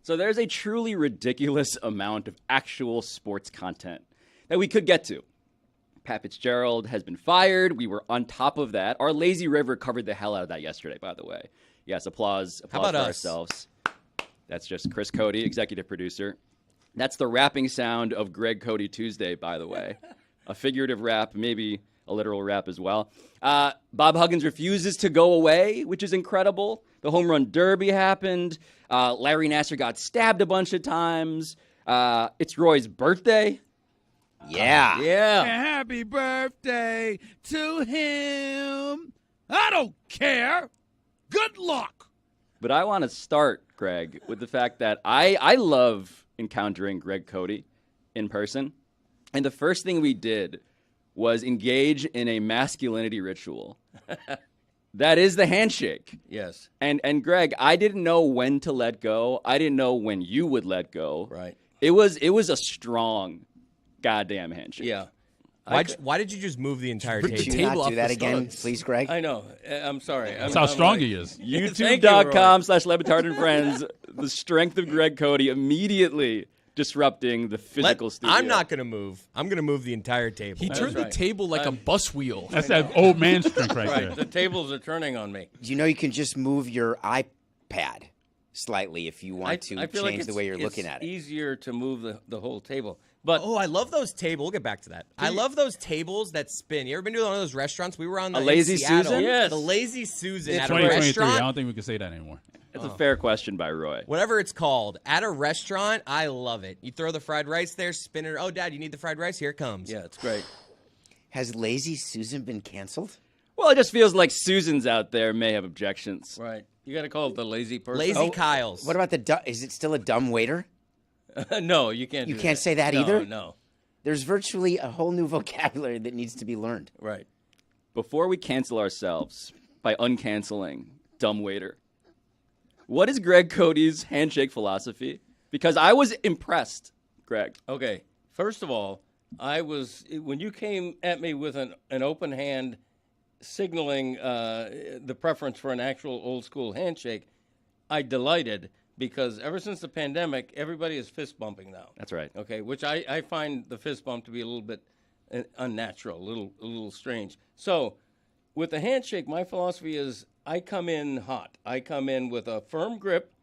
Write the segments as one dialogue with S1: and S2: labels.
S1: So there's a truly ridiculous amount of actual sports content that we could get to. Pat Fitzgerald has been fired. We were on top of that. Our Lazy River covered the hell out of that yesterday, by the way. Yes, applause for ourselves. That's just Chris Cody, executive producer. That's the rapping sound of Greg Cody Tuesday, by the way. A figurative rap, maybe a literal rap as well. Bob Huggins refuses to go away, which is incredible. The home run derby happened. Larry Nassar got stabbed a bunch of times. It's Roy's birthday.
S2: Yeah.
S3: Happy birthday to him. I don't care. Good luck.
S1: But I want to start, Greg, with the fact that I love encountering Greg Cody in person. And the first thing we did was engage in a masculinity ritual. That is the handshake.
S4: Yes.
S1: And Greg, I didn't know when to let go. I didn't know when you would let go.
S4: Right.
S1: It was a strong goddamn handshake.
S4: Yeah.
S5: Why did you just move the entire table?
S2: Could you not do that again, please, Greg?
S4: I know. I'm sorry.
S6: That's how strong he is.
S1: YouTube.com/LeBatard and Friends. The strength of Greg Cody immediately disrupting the physical studio.
S5: I'm not going to move. I'm going to move the entire table.
S3: He turned the table like a bus wheel.
S6: That's that old man strength right there.
S4: The tables are turning on me.
S2: Do you know you can just move your iPad slightly if you want to change the way you're looking at it?
S4: It's easier to move the whole table. But
S5: I love those tables. We'll get back to that. I love those tables that spin. You ever been to one of those restaurants? We were on the
S1: Lazy Susan?
S4: Yes.
S5: The Lazy Susan at a
S6: 2023.
S5: restaurant.
S6: I don't think we can say that anymore.
S1: That's a fair question by Roy.
S5: Whatever it's called. At a restaurant, I love it. You throw the fried rice there, spin it. Oh, Dad, you need the fried rice? Here it comes.
S4: yeah, it's great.
S2: Has Lazy Susan been canceled?
S1: Well, it just feels like Susans out there may have objections.
S4: Right. You got to call it the lazy person.
S5: Lazy Kyle's.
S2: What about the is it still a dumb waiter?
S4: No, you can't.
S2: You
S4: do
S2: can't
S4: that.
S2: say that
S4: No,
S2: either?
S4: No.
S2: There's virtually a whole new vocabulary that needs to be learned.
S4: Right.
S1: Before we cancel ourselves by uncanceling dumb waiter, what is Greg Cody's handshake philosophy? Because I was impressed, Greg.
S4: Okay. First of all, when you came at me with an open hand signaling the preference for an actual old school handshake, I delighted because ever since the pandemic, everybody is fist bumping now.
S1: That's right.
S4: Okay, which I find the fist bump to be a little bit unnatural, a little strange. So with the handshake, my philosophy is I come in hot. I come in with a firm grip.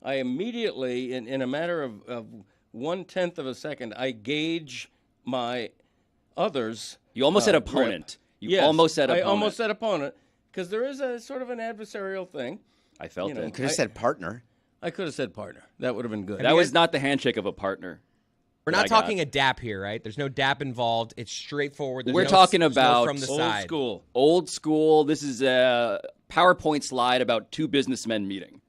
S4: I immediately, in a matter of 1/10 of a second, I gauge my others.
S1: You almost said opponent.
S4: Grip.
S1: You almost said opponent.
S4: I almost said opponent because there is a sort of an adversarial thing.
S1: I felt
S2: You
S1: it.
S2: could have said partner.
S4: I could have said partner. That would have been good.
S1: That was not the handshake of a partner.
S5: We're not talking a dap here, right? There's no dap involved. It's straightforward.
S1: We're talking about
S5: from the
S4: old
S5: side.
S4: school.
S1: Old school. This is a PowerPoint slide about two businessmen meeting.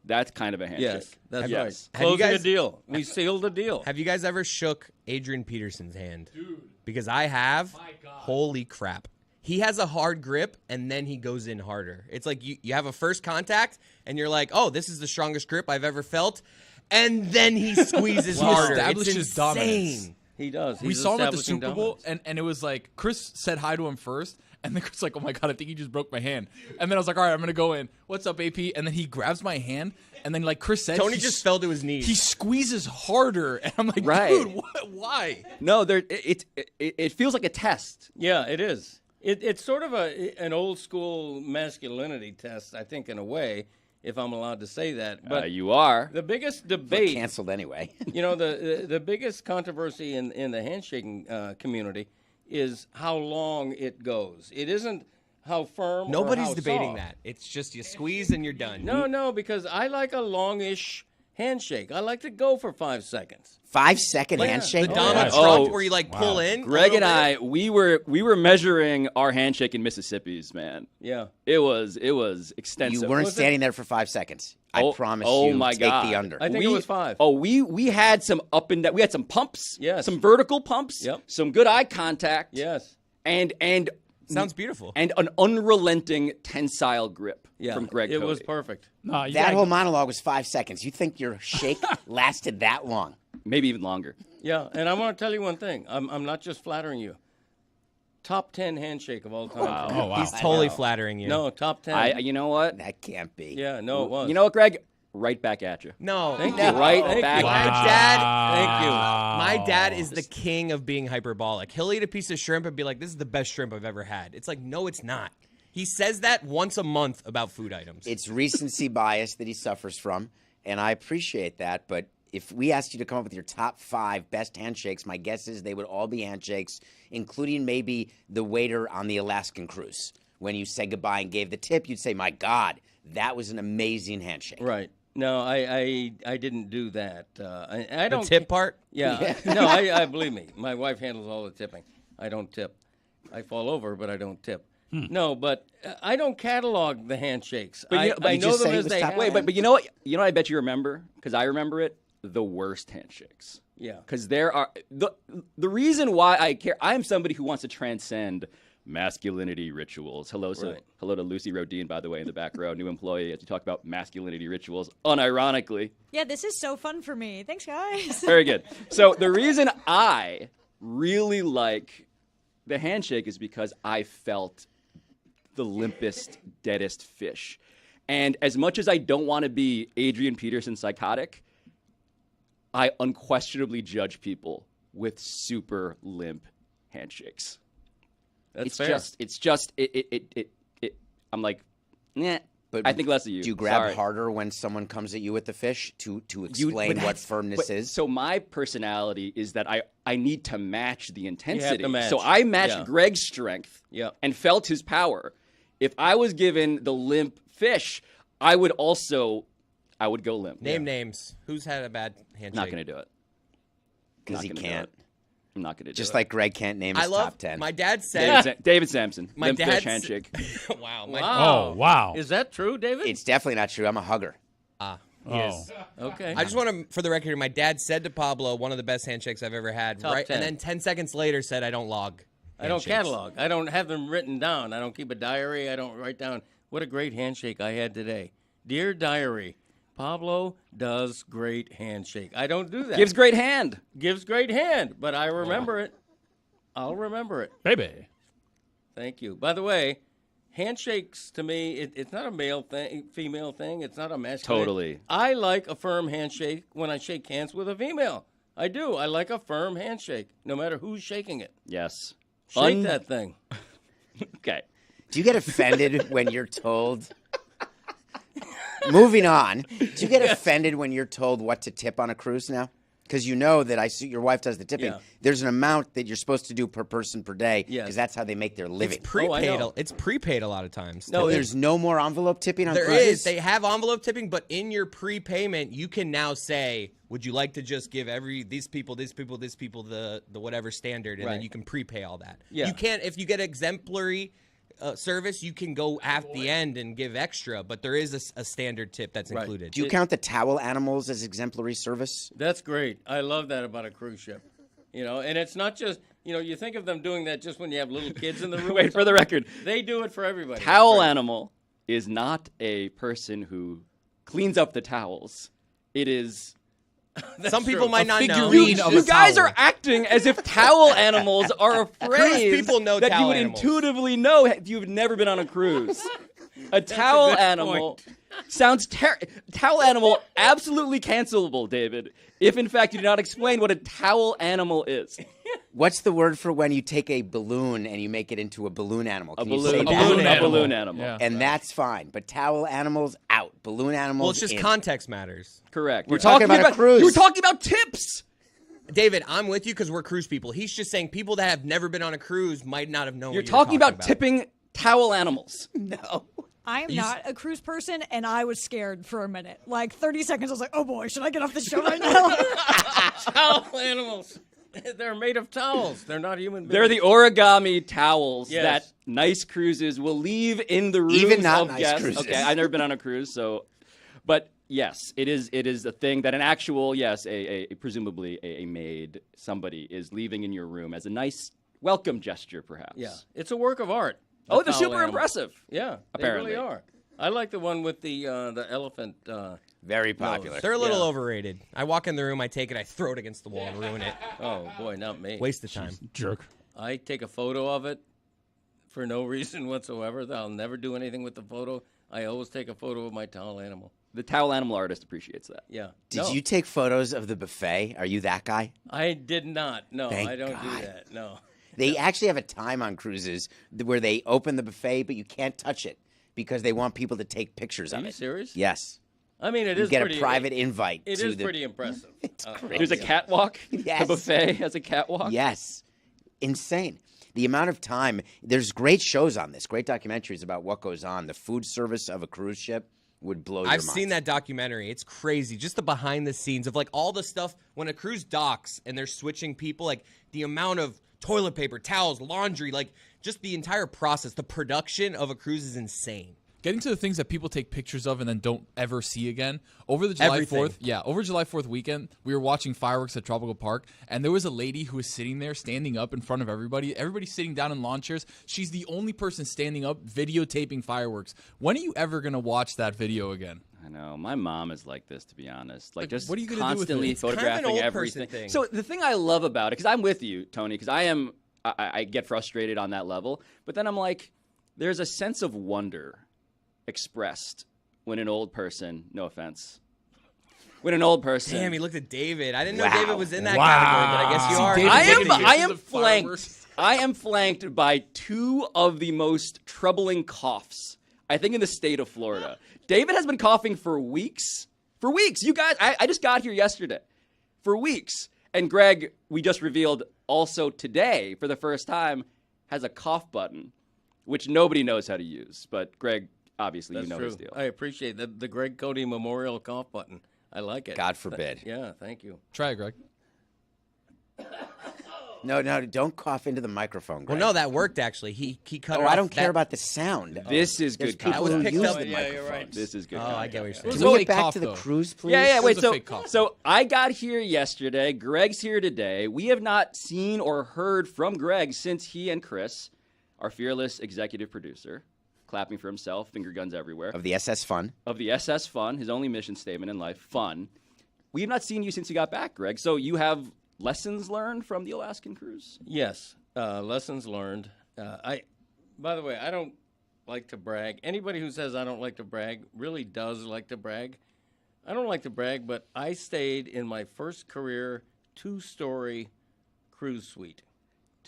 S1: That's kind of a handshake.
S4: Yes, that's
S1: Yes.
S4: right.
S5: Have you
S4: Closing a
S5: guys-
S4: deal. We sealed a deal.
S5: Have you guys ever shook Adrian Peterson's hand? Dude. Because I have. My God. Holy crap. He has a hard grip, and then he goes in harder. It's like you have a first contact, and you're like, oh, this is the strongest grip I've ever felt. And then he squeezes harder.
S3: Establishes
S5: It's
S3: dominance.
S5: insane.
S4: He does.
S3: We
S4: He's
S3: saw him at the
S4: establishing
S3: Super Bowl,
S4: dominance.
S3: and it was like Chris said hi to him first, and then Chris was like, oh my God, I think he just broke my hand. And then I was like, all right, I'm going to go in. What's up, AP? And then he grabs my hand, and then like Chris said,
S5: Tony just fell to his knees.
S3: He squeezes harder, and I'm like,
S1: Right.
S3: dude, why?
S1: No, it feels like a test.
S4: Yeah, it is. It's sort of an old school masculinity test, I think, in a way, if I'm allowed to say that. But
S1: You are.
S4: the biggest
S2: But
S4: debate,
S2: canceled anyway.
S4: the biggest controversy in the handshaking community is how long it goes. It isn't how firm.
S5: Nobody's
S4: or how
S5: debating
S4: soft.
S5: that. It's just you squeeze and you're done.
S4: No, because I like a longish handshake. I like to go for 5 seconds.
S2: 5-second
S5: Like
S2: handshake.
S5: the Donald
S1: Oh,
S5: Trump where you like pull in. a
S1: Greg
S5: little
S1: and
S5: bit.
S1: I, we were measuring our handshake in Mississippi's, man.
S4: Yeah.
S1: It was extensive.
S2: You weren't
S4: Was it-
S2: standing there for 5 seconds. I promise
S1: oh
S2: you.
S1: my
S2: Take
S1: God.
S2: the under.
S4: I think it was 5.
S1: Oh, we had some up and down. We had some pumps.
S4: Yes.
S1: Some vertical pumps.
S4: Yep.
S1: Some good eye contact.
S4: Yes.
S1: And
S5: Sounds beautiful.
S1: and an unrelenting tensile grip
S4: Yeah.
S1: from Greg
S4: It
S1: Cody.
S4: was perfect.
S6: No, you
S2: That
S6: gotta-
S2: whole monologue was 5 seconds. You think your shake lasted that long?
S1: Maybe even longer.
S4: Yeah, and I want to tell you one thing. I'm not just flattering you. Top 10 handshake of all time.
S6: Oh, wow.
S5: He's totally flattering you.
S4: No, top 10.
S1: You know what?
S2: That can't be.
S4: Yeah, no, it was.
S1: You know what, Greg? right back at you.
S5: No.
S4: Thank you.
S1: Right
S4: Thank
S1: back
S4: you.
S1: at you.
S4: Thank you.
S5: My dad is the king of being hyperbolic. He'll eat a piece of shrimp and be like, this is the best shrimp I've ever had. It's like, no, it's not. He says that once a month about food items.
S2: It's recency bias that he suffers from, and I appreciate that. But if we asked you to come up with your top 5 best handshakes, my guess is they would all be handshakes, including maybe the waiter on the Alaskan cruise. When you said goodbye and gave the tip, you'd say, my God, that was an amazing handshake.
S4: Right. No, I didn't do that. I don't
S5: the tip part?
S4: Yeah. No, I believe me. My wife handles all the tipping. I don't tip. I fall over, but I don't tip. No, but I don't catalog the handshakes.
S1: But
S4: I know them as they
S2: top-
S4: happen.
S1: Wait, but you know what? You know what I bet you remember? Because I remember it. The worst handshakes.
S4: Yeah.
S1: Because there are the reason why I care. I am somebody who wants to transcend masculinity rituals. Hello to Lucy Rodin, by the way, in the back row, new employee, as we talk about masculinity rituals, unironically.
S7: Yeah, this is so fun for me. Thanks, guys.
S1: Very good. So the reason I really like the handshake is because I felt the limpest, deadest fish. And as much as I don't want to be Adrian Peterson psychotic, I unquestionably judge people with super limp handshakes.
S4: That's fair.
S1: I'm like, nah.
S2: But
S1: I think less of you.
S2: Do you grab
S1: Sorry.
S2: harder when someone comes at you with the fish to explain what firmness is?
S1: So my personality is that I need to match the intensity.
S4: match.
S1: So I matched
S4: Yeah.
S1: Greg's strength
S4: Yeah.
S1: and felt his power. If I was given the limp fish, I would go limp.
S5: Name names. Who's had a bad handshake?
S1: Not going to do it.
S2: Because he
S1: Not gonna do
S2: can't.
S1: it. I'm not going to do it.
S2: Just like Greg can't name his
S5: I love
S2: top 10.
S5: my dad said.
S1: David Samson.
S5: My
S1: limp fish
S5: dad's-
S1: handshake.
S5: Wow.
S6: Oh, wow.
S4: Is that true, David?
S2: It's definitely not true. I'm a hugger.
S6: Oh.
S4: Okay.
S5: I just want to, for the record, my dad said to Pablo, one of the best handshakes I've ever had.
S4: Top 10.
S5: And then 10 seconds later said, I don't log.
S4: I don't
S5: handshakes."
S4: catalog. I don't have them written down. I don't keep a diary. I don't write down what a great handshake I had today. Dear diary, Pablo does great handshake. I don't do that.
S1: Gives great hand.
S4: Gives great hand, but I remember it. I'll remember it.
S6: Baby.
S4: Thank you. By the way, handshakes to me, it's not a male thing, female thing. It's not a masculine.
S1: Totally.
S4: I like a firm handshake when I shake hands with a female. I do. I like a firm handshake, no matter who's shaking it.
S1: Yes.
S4: Shake that thing.
S1: Okay.
S2: Do you get offended when you're told? Moving on. Do you get offended when you're told what to tip on a cruise now? Because you know that your wife does the tipping.
S4: Yeah.
S2: There's an amount that you're supposed to do per person per day.
S4: Yes.
S2: Because that's how they make their living.
S5: It's prepaid.
S4: know.
S5: It's prepaid a lot of times.
S2: No, there's no more envelope tipping on
S5: There
S2: cruises?
S5: is. They have envelope tipping, but in your prepayment, you can now say, would you like to just give these people the whatever standard, and then
S4: Right.
S5: you can prepay all that.
S4: Yeah.
S5: You can't, if you get exemplary service, you can go at the end and give extra, but there is a standard tip that's
S4: Right.
S5: included.
S2: Do you count the towel animals as exemplary service?
S4: That's great. I love that about a cruise ship. You know, and it's not just, you think of them doing that just when you have little kids in the room.
S1: Wait, for the record.
S4: They do it for everybody.
S1: Towel
S4: Right.
S1: animal is not a person who cleans up the towels. It is...
S5: Some people might not know.
S6: figurine of
S1: You
S6: a
S1: guys
S6: towel.
S1: are acting as if towel animals are a phrase
S5: people know
S1: that you
S5: towel
S1: would
S5: animals.
S1: intuitively know if you've never been on a cruise. A towel
S4: good
S1: animal sounds towel animal absolutely cancelable, David. If in fact you do not explain what a towel animal is.
S2: What's the word for when you take a balloon and you make it into a balloon animal?
S1: A
S2: Can you say
S1: balloon,
S2: that?
S1: a balloon animal.
S6: Yeah.
S2: And that's fine. But towel animals, out. Balloon animals,
S5: Well, it's just
S2: in.
S5: context matters.
S1: Correct.
S2: We're talking about a cruise.
S1: You were talking about tips.
S5: David, I'm with you because we're cruise people. He's just saying people that have never been on a cruise might not have known
S1: You're
S5: what
S1: talking
S5: you're
S1: about tipping towel animals.
S2: No.
S7: I am not a cruise person, and I was scared for a minute. Like 30 seconds, I was like, oh boy, should I get off the show right now?
S4: Towel animals. They're made of towels. They're not human beings.
S1: They're the origami towels
S4: Yes.
S1: that nice cruises will leave in the rooms
S2: Even not
S1: of
S2: nice
S1: guests.
S2: cruises.
S1: Okay, I've never been on a cruise, so, but yes, it is a thing that an actual presumably a maid, somebody is leaving in your room as a nice welcome gesture, perhaps.
S4: Yeah. It's a work of art.
S1: Oh,
S4: a
S1: they're
S4: towel
S1: super
S4: animal.
S1: impressive.
S4: Yeah.
S1: Apparently.
S4: They really are. I like the one with the elephant.
S2: Very popular.
S5: They're a little
S4: Yeah.
S5: overrated. I walk in the room, I take it, I throw it against the wall and ruin it.
S4: Oh, boy, not me.
S5: Waste of time.
S6: Jerk.
S4: I take a photo of it for no reason whatsoever. I'll never do anything with the photo. I always take a photo of my towel animal.
S1: The towel animal artist appreciates that.
S4: Yeah.
S2: Did you take photos of the buffet? Are you that guy?
S4: I did not. No,
S2: Thank
S4: I don't
S2: God.
S4: do that. No.
S2: They actually have a time on cruises where they open the buffet, but you can't touch it because they want people to take pictures
S4: Are
S2: of
S4: you
S2: it.
S4: serious?
S2: Yes.
S4: I mean, it
S2: You
S4: is
S2: get
S4: pretty,
S2: a private invite.
S4: It
S2: to
S4: is
S2: the,
S4: pretty impressive.
S2: It's great.
S1: There's a catwalk.
S2: Yes.
S1: The buffet has a catwalk.
S2: Yes. Insane. The amount of time. There's great shows on this, great documentaries about what goes on. The food service of a cruise ship would blow your mind.
S5: I've seen that documentary. It's crazy. Just the behind the scenes of like all the stuff when a cruise docks and they're switching people, like the amount of toilet paper, towels, laundry, like just the entire process. The production of a cruise is insane.
S3: Getting to the things that people take pictures of and then don't ever see again. Over the July
S5: Everything.
S3: 4th, over July 4th weekend, we were watching fireworks at Tropical Park, and there was a lady who was sitting there, standing up in front of everybody. Everybody's sitting down in lawn chairs. She's the only person standing up, videotaping fireworks. When are you ever going to watch that video again?
S1: I know. My mom is like this, to be honest. Like, just
S3: what are you gonna do with
S1: constantly
S3: it? It's
S5: kind of an
S1: photographing
S5: old person
S1: everything.
S5: thing.
S1: So the thing I love about it, because I'm with you, Tony, because I get frustrated on that level, but then I'm like, there's a sense of wonder expressed when an old person, no offense, when an old person.
S5: Damn, he looked at David. I didn't know
S2: Wow.
S5: David was in that
S6: Wow.
S5: category, but I guess you are.
S3: David
S1: I
S3: taking
S1: am
S3: pictures of
S1: flanked.
S3: fireworks.
S1: I am flanked by two of the most troubling coughs, I think, in the state of Florida. David has been coughing for weeks. For weeks. You guys, I just got here yesterday. For weeks. And Greg, we just revealed also today, for the first time, has a cough button, which nobody knows how to use. But Greg, obviously,
S4: That's
S1: you know
S4: true.
S1: his deal.
S4: I appreciate the Greg Cody Memorial cough button. I like it.
S2: God forbid.
S4: Yeah, thank you.
S3: Try it, Greg.
S2: No, don't cough into the microphone,
S5: Well,
S2: Greg.
S5: no, that worked actually. He cut it
S2: Oh,
S5: off.
S2: I don't care
S5: That-
S2: about the sound.
S1: This is
S2: There's
S1: good
S2: people
S5: was
S2: who
S5: picked
S2: use
S5: up.
S2: the
S4: Yeah, you're
S2: microphones.
S4: right.
S1: This is good.
S5: Oh, I get what you're saying.
S3: was
S2: Can
S3: a
S2: we
S3: fake
S2: get back
S3: cough,
S2: to the
S3: though.
S2: cruise, please?
S1: Yeah,
S3: It
S1: wait.
S3: was a
S1: So,
S3: fake cough.
S1: so I got here yesterday. Greg's here today. We have not seen or heard from Greg since he and Chris, our fearless executive producer, clapping for himself, finger guns everywhere,
S2: Of the SS Fun.
S1: of the SS Fun, his only mission statement in life, fun. We have not seen you since you got back, Greg. So you have lessons learned from the Alaskan cruise?
S4: Yes, lessons learned. By the way, I don't like to brag. Anybody who says I don't like to brag really does like to brag. I don't like to brag, but I stayed in my first career 2-story cruise suite.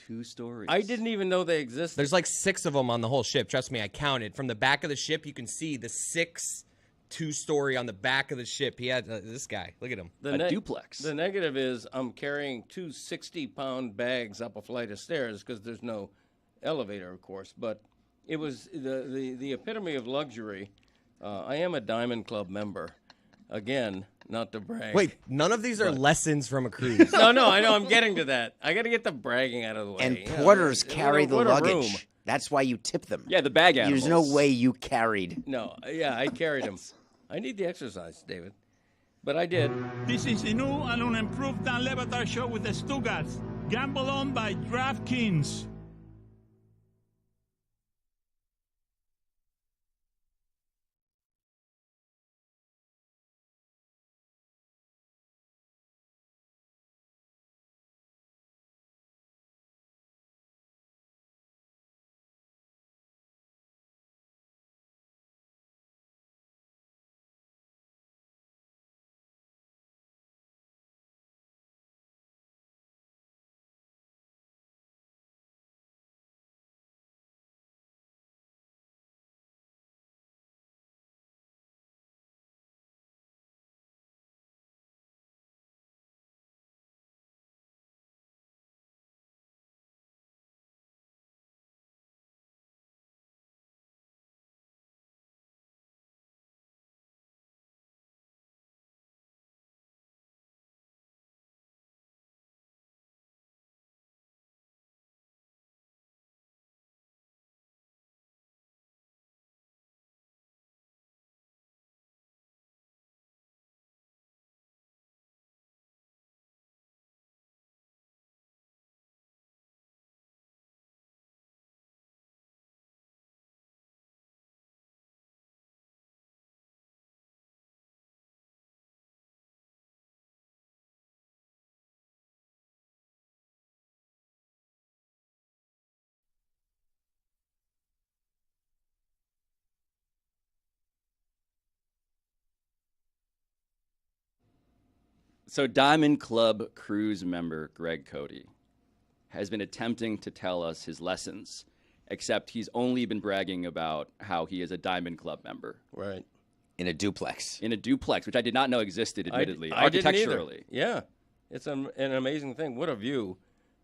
S1: 2 stories.
S4: I didn't even know they existed.
S5: There's like 6 of them on the whole ship. Trust me, I counted. From the back of the ship, you can see the 6 2-story on the back of the ship. He had this guy. Look at him.
S1: a duplex.
S4: The negative is I'm carrying 2 60-pound bags up a flight of stairs because there's no elevator, of course. But it was the epitome of luxury. I am a Diamond Club member. Again, not to brag.
S5: Wait, none of these are lessons from a cruise.
S4: No, I know. I'm getting to that. I got to get the bragging out of the way.
S2: And
S4: You know,
S2: porters
S4: what
S2: carry the
S4: what a room.
S2: luggage. That's why you tip them.
S1: Yeah, the bag animals.
S2: There's no way you carried.
S4: No, yeah, I carried him. I need the exercise, David. But I did.
S8: This is the new and unimproved Dan Le Batard Show with the Stugotz. Gamble on by DraftKings.
S1: So Diamond Club Cruise member Greg Cody has been attempting to tell us his lessons, except he's only been bragging about how he is a Diamond Club member.
S4: Right.
S2: In a duplex.
S1: In a duplex, which I did not know existed, admittedly,
S4: I didn't either.
S1: architecturally.
S4: Yeah. It's an amazing thing. What a view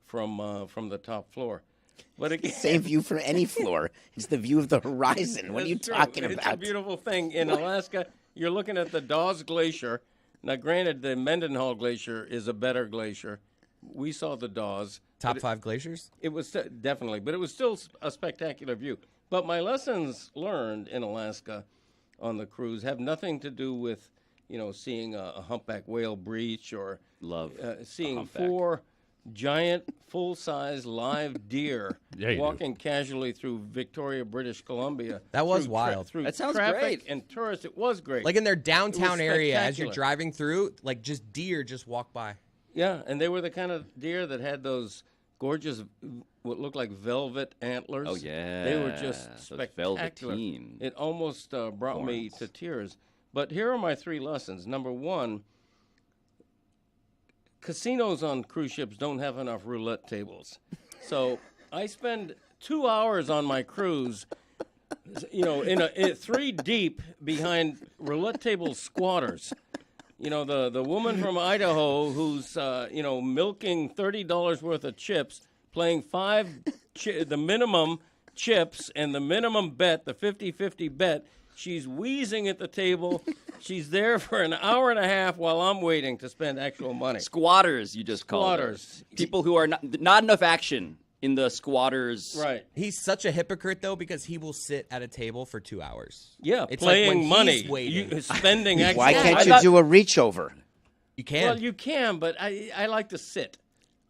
S4: from the top floor. But again,
S2: Same view from any floor. It's the view of the horizon. What are you
S4: That's true.
S2: talking
S4: It's
S2: about?
S4: a beautiful thing. In Alaska, you're looking at the Dawes Glacier. Now, granted, the Mendenhall Glacier is a better glacier. We saw the Dawes.
S5: Top 5 glaciers?
S4: It was definitely, but it was still a spectacular view. But my lessons learned in Alaska on the cruise have nothing to do with, seeing a humpback whale breach or seeing 4 giant, full-size live deer walking casually through Victoria, British Columbia.
S5: That was wild.
S4: Through
S1: That sounds
S4: traffic
S1: great.
S4: and tourists, it was great.
S5: Like in their downtown area, as you're
S4: spectacular.
S5: driving through, like just deer just walk by.
S4: Yeah, and they were the kind of deer that had those gorgeous, what looked like velvet antlers.
S1: Oh, yeah.
S4: They were just
S1: Those
S4: spectacular.
S1: velveteen
S4: It almost brought me to tears. But here are my 3 lessons. Number 1, casinos on cruise ships don't have enough roulette tables. So I spend 2 hours on my cruise, in 3 deep behind roulette table squatters. The woman from Idaho who's, milking $30 worth of chips, playing the minimum chips and the minimum bet, the 50-50 bet. She's wheezing at the table. She's there for an hour and a half while I'm waiting to spend actual money.
S1: Squatters, you just call
S4: Squatters.
S1: them. People who are not enough action in the squatters.
S4: Right.
S5: He's such a hypocrite, though, because he will sit at a table for 2 hours.
S4: Yeah,
S5: It's like when
S4: playing
S5: he's
S4: money,
S5: waiting.
S4: spending actual
S2: Why
S4: money.
S2: can't you do a reach over?
S5: You can.
S4: Well, you can, but I like to sit.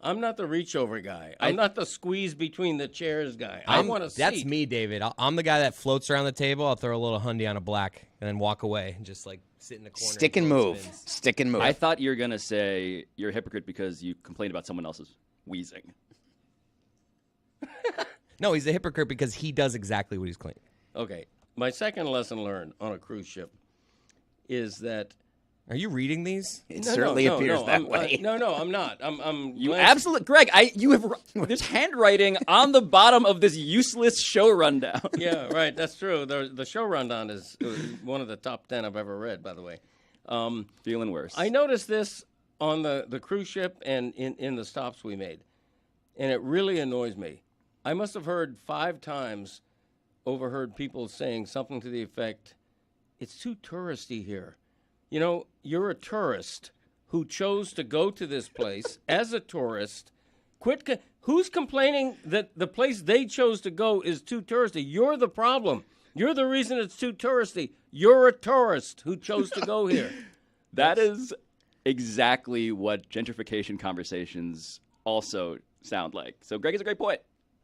S4: I'm not the reach over guy. I'm not the squeeze between the chairs guy. I want to sit.
S5: That's me, David. I'm the guy that floats around the table. I'll throw a little hundy on a black and then walk away and just like sit in the corner.
S2: Stick and
S5: until it
S2: move.
S5: spins.
S2: Stick and move.
S1: I thought you were going to say you're a hypocrite because you complained about someone else's wheezing.
S5: No, he's a hypocrite because he does exactly what he's claiming.
S4: Okay. My second lesson learned on a cruise ship is that
S5: Are you reading these?
S2: It certainly appears that way.
S4: No, I'm not. I'm
S1: You
S4: glancing-
S1: absolutely, Greg. There's handwriting on the bottom of this useless show rundown.
S4: Yeah, right. That's true. The show rundown is one of the top 10 I've ever read, by the way.
S1: Feeling worse.
S4: I noticed this on the cruise ship and in the stops we made, and it really annoys me. I must have heard 5 times, overheard people saying something to the effect, "It's too touristy here." You know, you're a tourist who chose to go to this place as a tourist. Who's complaining that the place they chose to go is too touristy? You're the problem. You're the reason it's too touristy. You're a tourist who chose to go here.
S1: That is exactly what gentrification conversations also sound like. So Greg is a great point,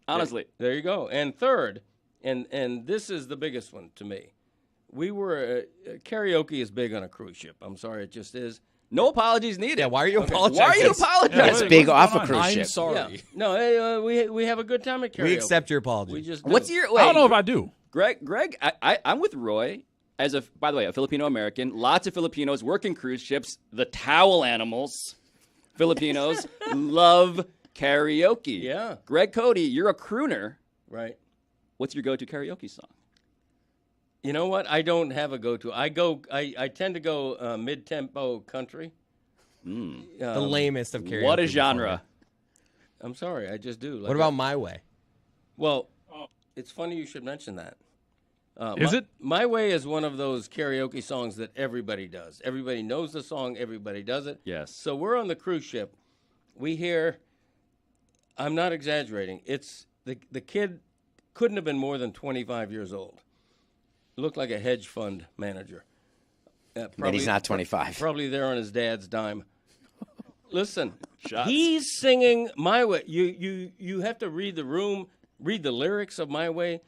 S1: honestly.
S4: There you go. And third, and this is the biggest one to me. We were karaoke is big on a cruise ship. I'm sorry, it just is.
S1: No apologies needed.
S5: Yeah, why are you apologizing?
S1: Why are you apologizing?
S2: It's big off a cruise
S3: I'm
S2: ship.
S3: sorry.
S4: Yeah. No, we have a good time at karaoke.
S5: We accept your apology.
S4: We just do.
S1: What's your?
S3: I
S1: Wait,
S3: don't know if I do.
S1: Greg, I'm with Roy. By the way, a Filipino American. Lots of Filipinos work in cruise ships. The towel animals, Filipinos love karaoke.
S4: Yeah.
S1: Greg Cody, you're a crooner.
S4: right?
S1: What's your go-to karaoke song?
S4: You know what? I don't have a go-to. I tend to go mid-tempo country.
S5: the lamest of karaoke.
S1: What a
S5: before
S1: genre.
S5: me.
S4: I'm sorry, I just do.
S5: What about My Way?
S4: Well, it's funny you should mention that.
S3: Is it?
S4: My Way is one of those karaoke songs that everybody does. Everybody knows the song. Everybody does it.
S1: Yes.
S4: So we're on the cruise ship. We hear, I'm not exaggerating, it's the kid couldn't have been more than 25 years old. Looked like a hedge fund manager.
S2: But he's not 25.
S4: Probably there on his dad's dime. Listen, he's singing My Way. You have to read the room, read the lyrics of My Way.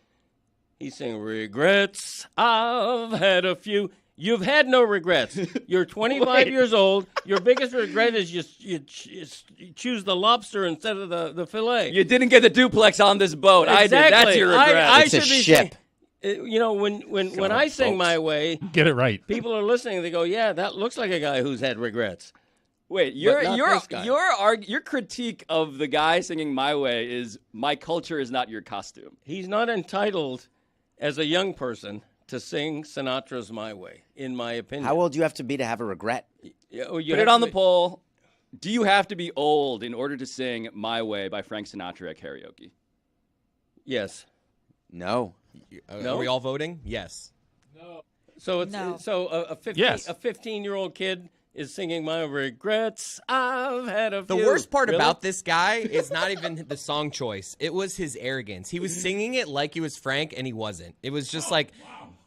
S4: He's saying, regrets, I've had a few. You've had no regrets. You're 25 years old. Your biggest regret is you choose the lobster instead of the fillet.
S1: You didn't get the duplex on this boat. I did. That's your regret.
S4: I
S2: It's a
S4: should be
S2: ship.
S4: You know, when I sing My Way,
S6: Get it right.
S4: people are listening. They go, yeah, that looks like a guy who's had regrets.
S1: Wait, your critique of the guy singing "My Way" is my culture is not your costume.
S4: He's not entitled, as a young person, to sing Sinatra's "My Way," in my opinion.
S2: How old do you have to be to have a regret?
S1: Put it on the poll. Do you have to be old in order to sing "My Way" by Frank Sinatra at karaoke?
S4: Yes.
S2: No.
S5: Are we all voting? Yes.
S4: No. So it's
S7: No.
S4: a 15-year-old kid is singing "My Regrets." I've had a
S5: The
S4: few.
S5: worst part
S4: Really?
S5: about this guy is not even the song choice. It was his arrogance. He was singing it like he was Frank, and he wasn't. It was just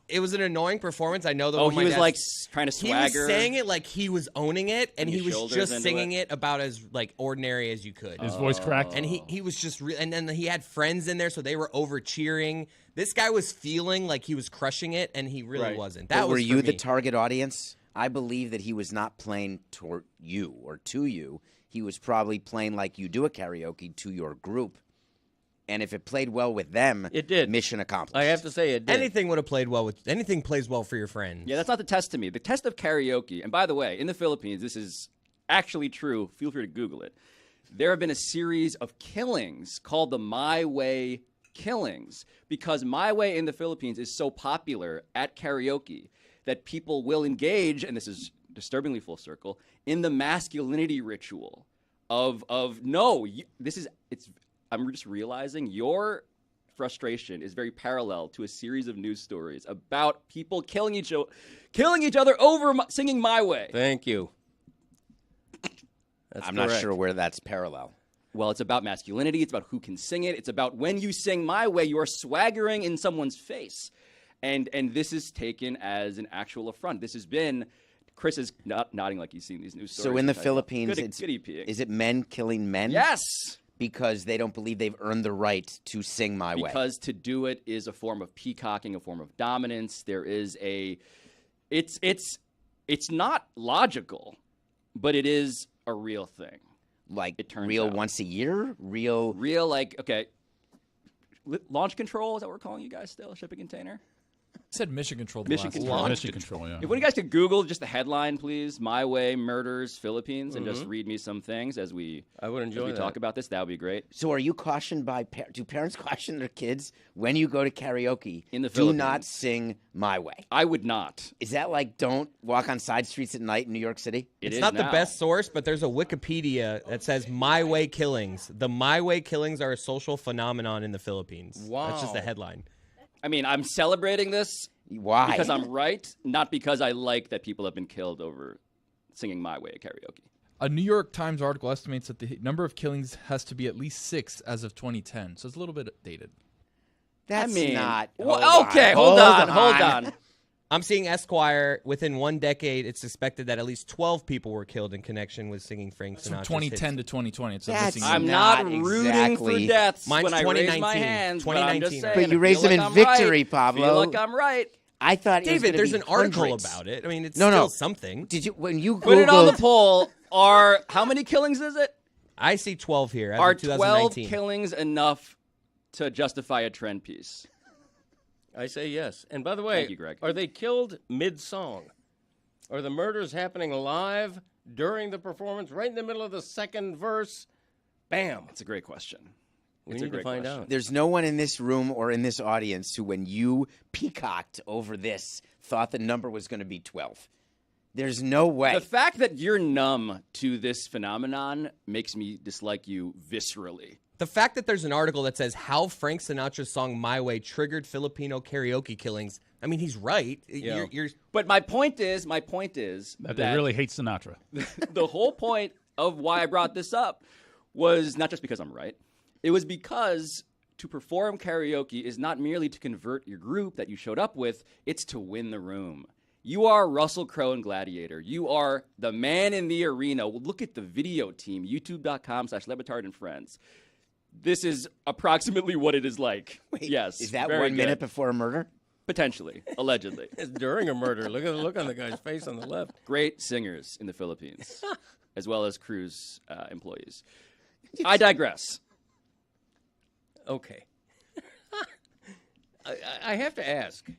S5: it was an annoying performance. I know that.
S1: He was like trying to swagger.
S5: He was saying it like he was owning it, and he was
S1: shoulders
S5: just
S1: into
S5: singing it about as ordinary as you could.
S6: His voice cracked.
S5: And he was just and then he had friends in there, so they were over cheering. This guy was feeling like he was crushing it, and he really wasn't. That
S2: Were
S5: was
S2: you
S5: for
S2: the
S5: me.
S2: target audience? I believe that he was not playing toward you or to you. He was probably playing like you do at karaoke to your group. And if it played well with them,
S4: It did.
S2: Mission accomplished.
S4: I have to say it did.
S5: Anything would have played well with anything plays well for your friend.
S1: Yeah, that's not the test to me. The test of karaoke, and by the way, in the Philippines, this is actually true. Feel free to Google it. There have been a series of killings called the My Way killings because My Way in the Philippines is so popular at karaoke that people will engage, and this is disturbingly full circle, in the masculinity ritual of no, I'm just realizing your frustration is very parallel to a series of news stories about people killing each other over singing "My Way."
S4: Thank you.
S2: I'm not sure where that's parallel.
S1: Well, it's about masculinity. It's about who can sing it. It's about when you sing "My Way," you are swaggering in someone's face, and this is taken as an actual affront. This has been. Chris is nodding like he's seen these news stories.
S2: So in the Philippines,
S1: is
S2: it men killing men?
S1: Yes.
S2: Because they don't believe they've earned the right to sing "My Way."
S1: Because to do it is a form of peacocking, a form of dominance. There is it's not logical, but it is a real thing.
S2: Like
S1: it turns
S2: real
S1: out.
S2: once a year? Real
S1: like, okay. Launch control, is that what we're calling you guys still? Shipping container?
S3: I said mission control.
S1: Mission control.
S6: Mission control, yeah.
S1: If one of you guys could Google just the headline, please, "My Way Murders Philippines," and just read me some things as we talk about this, that would be great.
S2: So are you cautioned by do parents caution their kids when you go to karaoke,
S1: in the
S2: do
S1: Philippines,
S2: not sing "My Way"?
S1: I would not.
S2: Is that like don't walk on side streets at night in New York City?
S5: It's not the best source, but there's a Wikipedia that says "My Way killings." The "My Way killings" are a social phenomenon in the Philippines.
S4: Wow.
S5: That's just the headline.
S1: I mean, I'm celebrating this.
S2: Why?
S1: Because I'm right, not because I like that people have been killed over singing "My Way" at karaoke.
S3: A New York Times article estimates that the number of killings has to be at least 6 as of 2010, so it's a little bit dated.
S2: That's not.
S1: Hold
S2: on.
S1: on.
S5: I'm seeing Esquire, within 1 decade, it's suspected that at least 12 people were killed in connection with singing Frank
S3: From
S5: Sinatra's
S3: 2010
S5: hits.
S3: to 2020. It's a
S2: That's
S3: missing
S1: I'm
S3: year.
S1: not
S2: Not
S1: rooting
S2: exactly.
S1: for deaths
S5: Mine's
S1: when I raise my
S5: 2019.
S1: hands, but I'm just
S5: 2019.
S1: saying.
S2: But you
S1: I
S2: raised
S1: feel
S2: them
S1: like
S2: in
S1: I'm right.
S2: victory, Pablo.
S1: Feel like I'm right.
S2: I thought it was
S5: David,
S2: gonna
S5: there's
S2: be
S5: an article
S2: hundreds.
S5: about it. I mean, it's
S2: No.
S5: still something.
S2: Did you when you
S1: Put it on the
S2: Googled-
S1: poll. Are how many killings is it?
S5: I see 12 here. As
S1: Are
S5: of
S1: 12
S5: 2019.
S1: killings enough to justify a trend piece?
S4: I say yes. And by the way,
S1: Thank you, Greg.
S4: are they killed mid-song? Are the murders happening live during the performance, right in the middle of the second verse? Bam.
S1: It's a great question.
S4: We
S1: It's a
S4: need to
S1: great
S4: find
S1: question.
S4: out.
S2: There's no one in this room or in this audience who, when you peacocked over this, thought the number was going to be 12. There's no way.
S1: The fact that you're numb to this phenomenon makes me dislike you viscerally.
S5: The fact that there's an article that says how Frank Sinatra's song "My Way" triggered Filipino karaoke killings. I mean, he's right.
S4: Yeah.
S1: But my point is
S6: That they really hate Sinatra.
S1: the whole point of why I brought this up was not just because I'm right. It was because to perform karaoke is not merely to convert your group that you showed up with, it's to win the room. You are Russell Crowe in Gladiator. You are the man in the arena. Look at the video team, youtube.com/LeBatard and Friends. This is approximately what it is like.
S2: Wait,
S1: yes.
S2: Is that
S1: very
S2: 1 minute
S1: good.
S2: before a murder?
S1: Potentially, allegedly.
S4: It's during a murder. Look at the look on the guy's face on the left.
S1: Great singers in the Philippines, as well as cruise employees. I digress.
S4: Okay. I have to ask.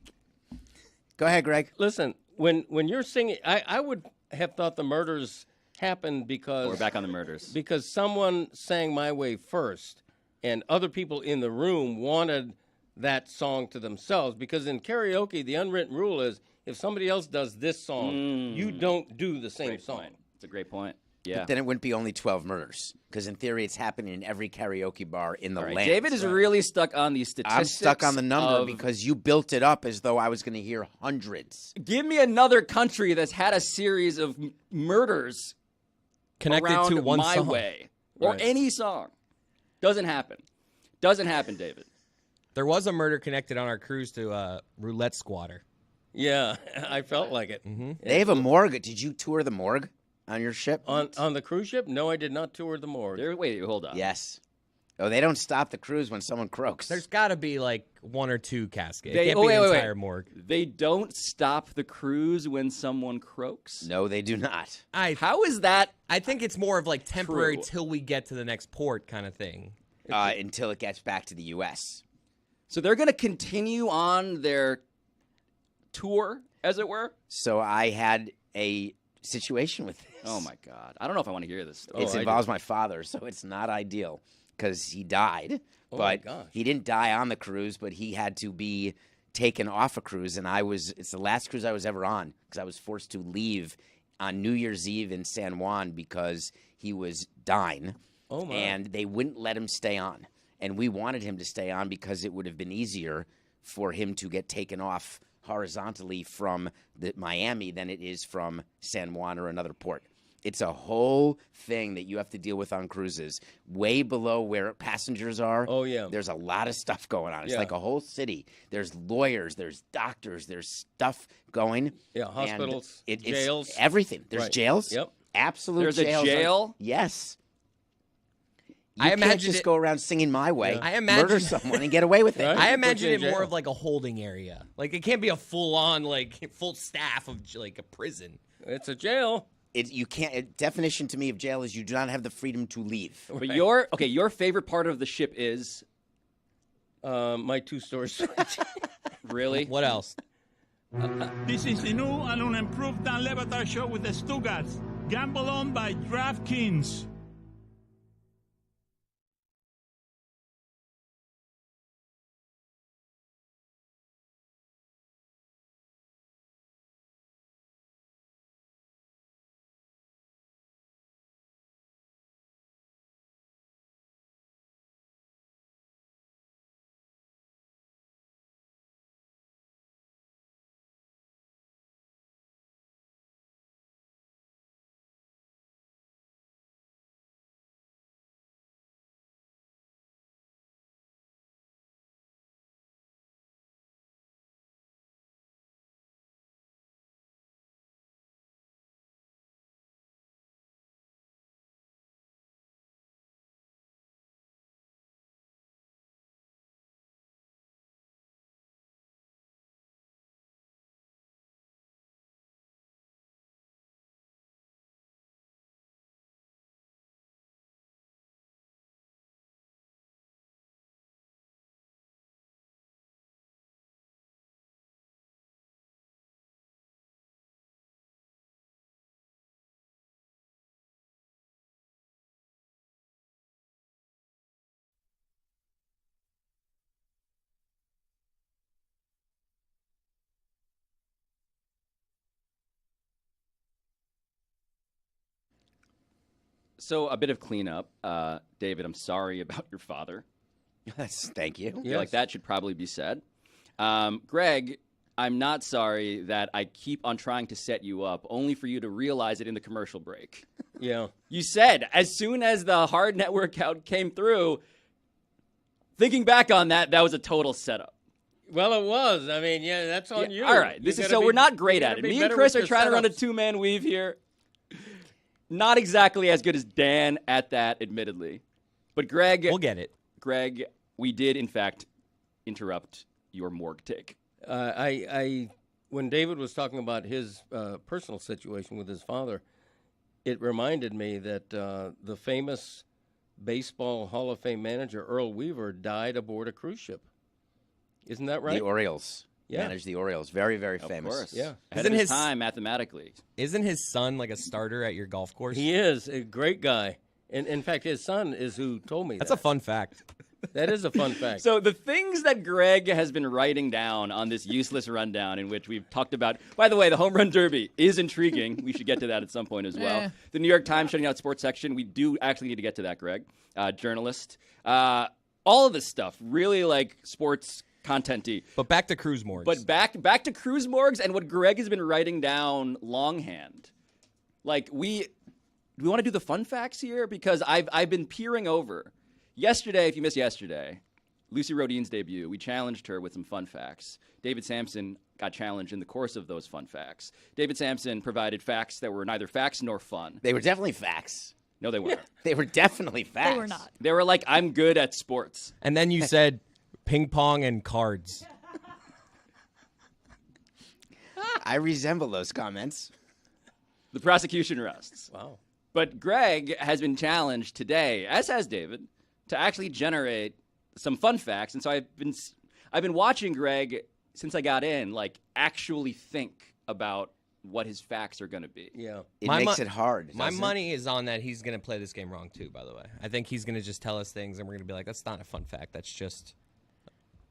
S2: Go ahead, Greg.
S4: Listen, when you're singing, I would have thought the murders happened because
S1: We're back on the murders.
S4: because someone sang My Way first, and other people in the room wanted that song to themselves. Because in karaoke, the unwritten rule is if somebody else does this song, you don't do the same song.
S1: It's a great point. Yeah.
S2: But then it wouldn't be only 12 murders, because in theory it's happening in every karaoke bar in the
S1: All right,
S2: land.
S1: David is really stuck on the statistics.
S2: I'm stuck on the number
S1: of-
S2: because you built it up as though I was going to hear hundreds.
S1: Give me another country that's had a series of murders
S5: Connected
S1: around
S5: to one
S1: My
S5: song.
S1: Way or
S4: Right.
S1: any song. Doesn't happen. Doesn't happen, David.
S5: There was a murder connected on our cruise to Roulette Squatter.
S4: Yeah, I felt like it.
S2: They have a morgue. Did you tour the morgue on your ship?
S4: On the cruise ship? No, I did not tour the morgue.
S1: Wait, hold on.
S2: Yes. Oh, they don't stop the cruise when someone croaks.
S5: There's got to be like one or two caskets.
S1: They-
S5: It can't
S1: oh,
S5: be
S1: wait,
S5: the
S1: wait, wait.
S5: entire morgue.
S1: They don't stop the cruise when someone croaks?
S2: No, they do not.
S1: How is that?
S5: I think it's more of like temporary
S1: True.
S5: till we get to the next port kind of thing.
S2: Until it gets back to the U.S.
S1: So they're going to continue on their tour, as it were?
S2: So I had a situation with this.
S1: Oh, my God. I don't know if I want to hear this story.
S2: It involves my father, so it's not ideal because he died.
S4: Oh, my
S2: But
S4: gosh.
S2: he didn't die on the cruise, but he had to be taken off a cruise. And it's the last cruise I was ever on because I was forced to leave on New Year's Eve in San Juan because he was dying.
S4: Oh, my.
S2: And they wouldn't let him stay on. And we wanted him to stay on because it would have been easier for him to get taken off horizontally from Miami than it is from San Juan or another port. It's a whole thing that you have to deal with on cruises. Way below where passengers are.
S4: Oh, yeah.
S2: There's a lot of stuff going on. It's
S4: Yeah.
S2: like a whole city. There's lawyers, there's doctors, there's stuff going.
S4: Yeah,
S2: And
S4: hospitals,
S2: it's
S4: jails.
S2: everything. There's
S4: Right.
S2: jails.
S4: Yep.
S2: Absolute
S1: There's a
S2: jails.
S1: jail?
S2: Yes. You
S5: I
S2: can't
S5: imagine
S2: just
S5: it-
S2: go around singing My Way,
S5: I imagine-
S2: murder someone, and get away with it.
S4: Right.
S5: I
S4: Put
S5: imagine
S4: you
S5: it
S4: in
S5: more
S4: jail.
S5: of like a holding area. Like it can't be a full on full staff of like a prison.
S4: It's a jail.
S2: You can't. Definition to me of jail is you do not have the freedom to leave.
S1: But your favorite part of the ship is
S4: My two-story switch.
S1: really?
S5: What else?
S8: This is the new and improved Dan Le Batard Show with the Stugotz. Gamble on by DraftKings.
S1: So a bit of cleanup. David, I'm sorry about your father.
S2: Thank you.
S1: I feel like that should probably be said. Greg, I'm not sorry that I keep on trying to set you up, only for you to realize it in the commercial break.
S4: Yeah.
S1: You said, as soon as the hard network out came through, thinking back on that, that was a total setup.
S4: Well, it was. I mean, yeah, that's on you.
S1: All right. We're not great at it. Me and Chris are trying to run a
S4: two.
S1: two-man weave here. Not exactly as good as Dan at that, admittedly. But Greg,
S5: We'll get it.
S1: Greg, we did, in fact, interrupt your morgue take.
S4: When David was talking about his personal situation with his father, it reminded me that the famous baseball Hall of Fame manager Earl Weaver died aboard a cruise ship. Isn't that right?
S2: The Orioles. managed the Orioles. Very, very famous.
S1: Of course.
S4: Yeah.
S1: Ahead of his time mathematically.
S5: Isn't his son like a starter at your golf course?
S4: He is a great guy. And in fact, his son is who told me
S5: That's
S4: that.
S5: a fun fact.
S4: That is a fun fact.
S1: So the things that Greg has been writing down on this useless rundown in which we've talked about, by the way, the Home Run Derby is intriguing. We should get to that at some point as well. The New York Times shutting out sports section. We do actually need to get to that, Greg. Journalist. All of this stuff, really like sports content-y.
S5: But back to cruise morgues.
S1: But back to cruise morgues and what Greg has been writing down longhand. Like, do we want to do the fun facts here? Because I've been peering over. Yesterday, if you missed yesterday, Lucy Rodine's debut, we challenged her with some fun facts. David Samson got challenged in the course of those fun facts. David Samson provided facts that were neither facts nor fun.
S2: They were definitely facts.
S1: No, they weren't.
S2: They were definitely facts.
S7: They were not.
S1: They were like, I'm good at sports.
S5: And then you said ping pong and cards.
S2: I resemble those comments.
S1: The prosecution rests.
S4: Wow.
S1: But Greg has been challenged today, as has David, to actually generate some fun facts. And so I've been watching Greg since I got in, like, actually think about what his facts are going to be.
S4: Yeah.
S2: It makes it hard.
S5: My
S2: doesn't it?
S5: money is on that he's going to play this game wrong, too, by the way. I think he's going to just tell us things, and we're going to be like, that's not a fun fact. That's just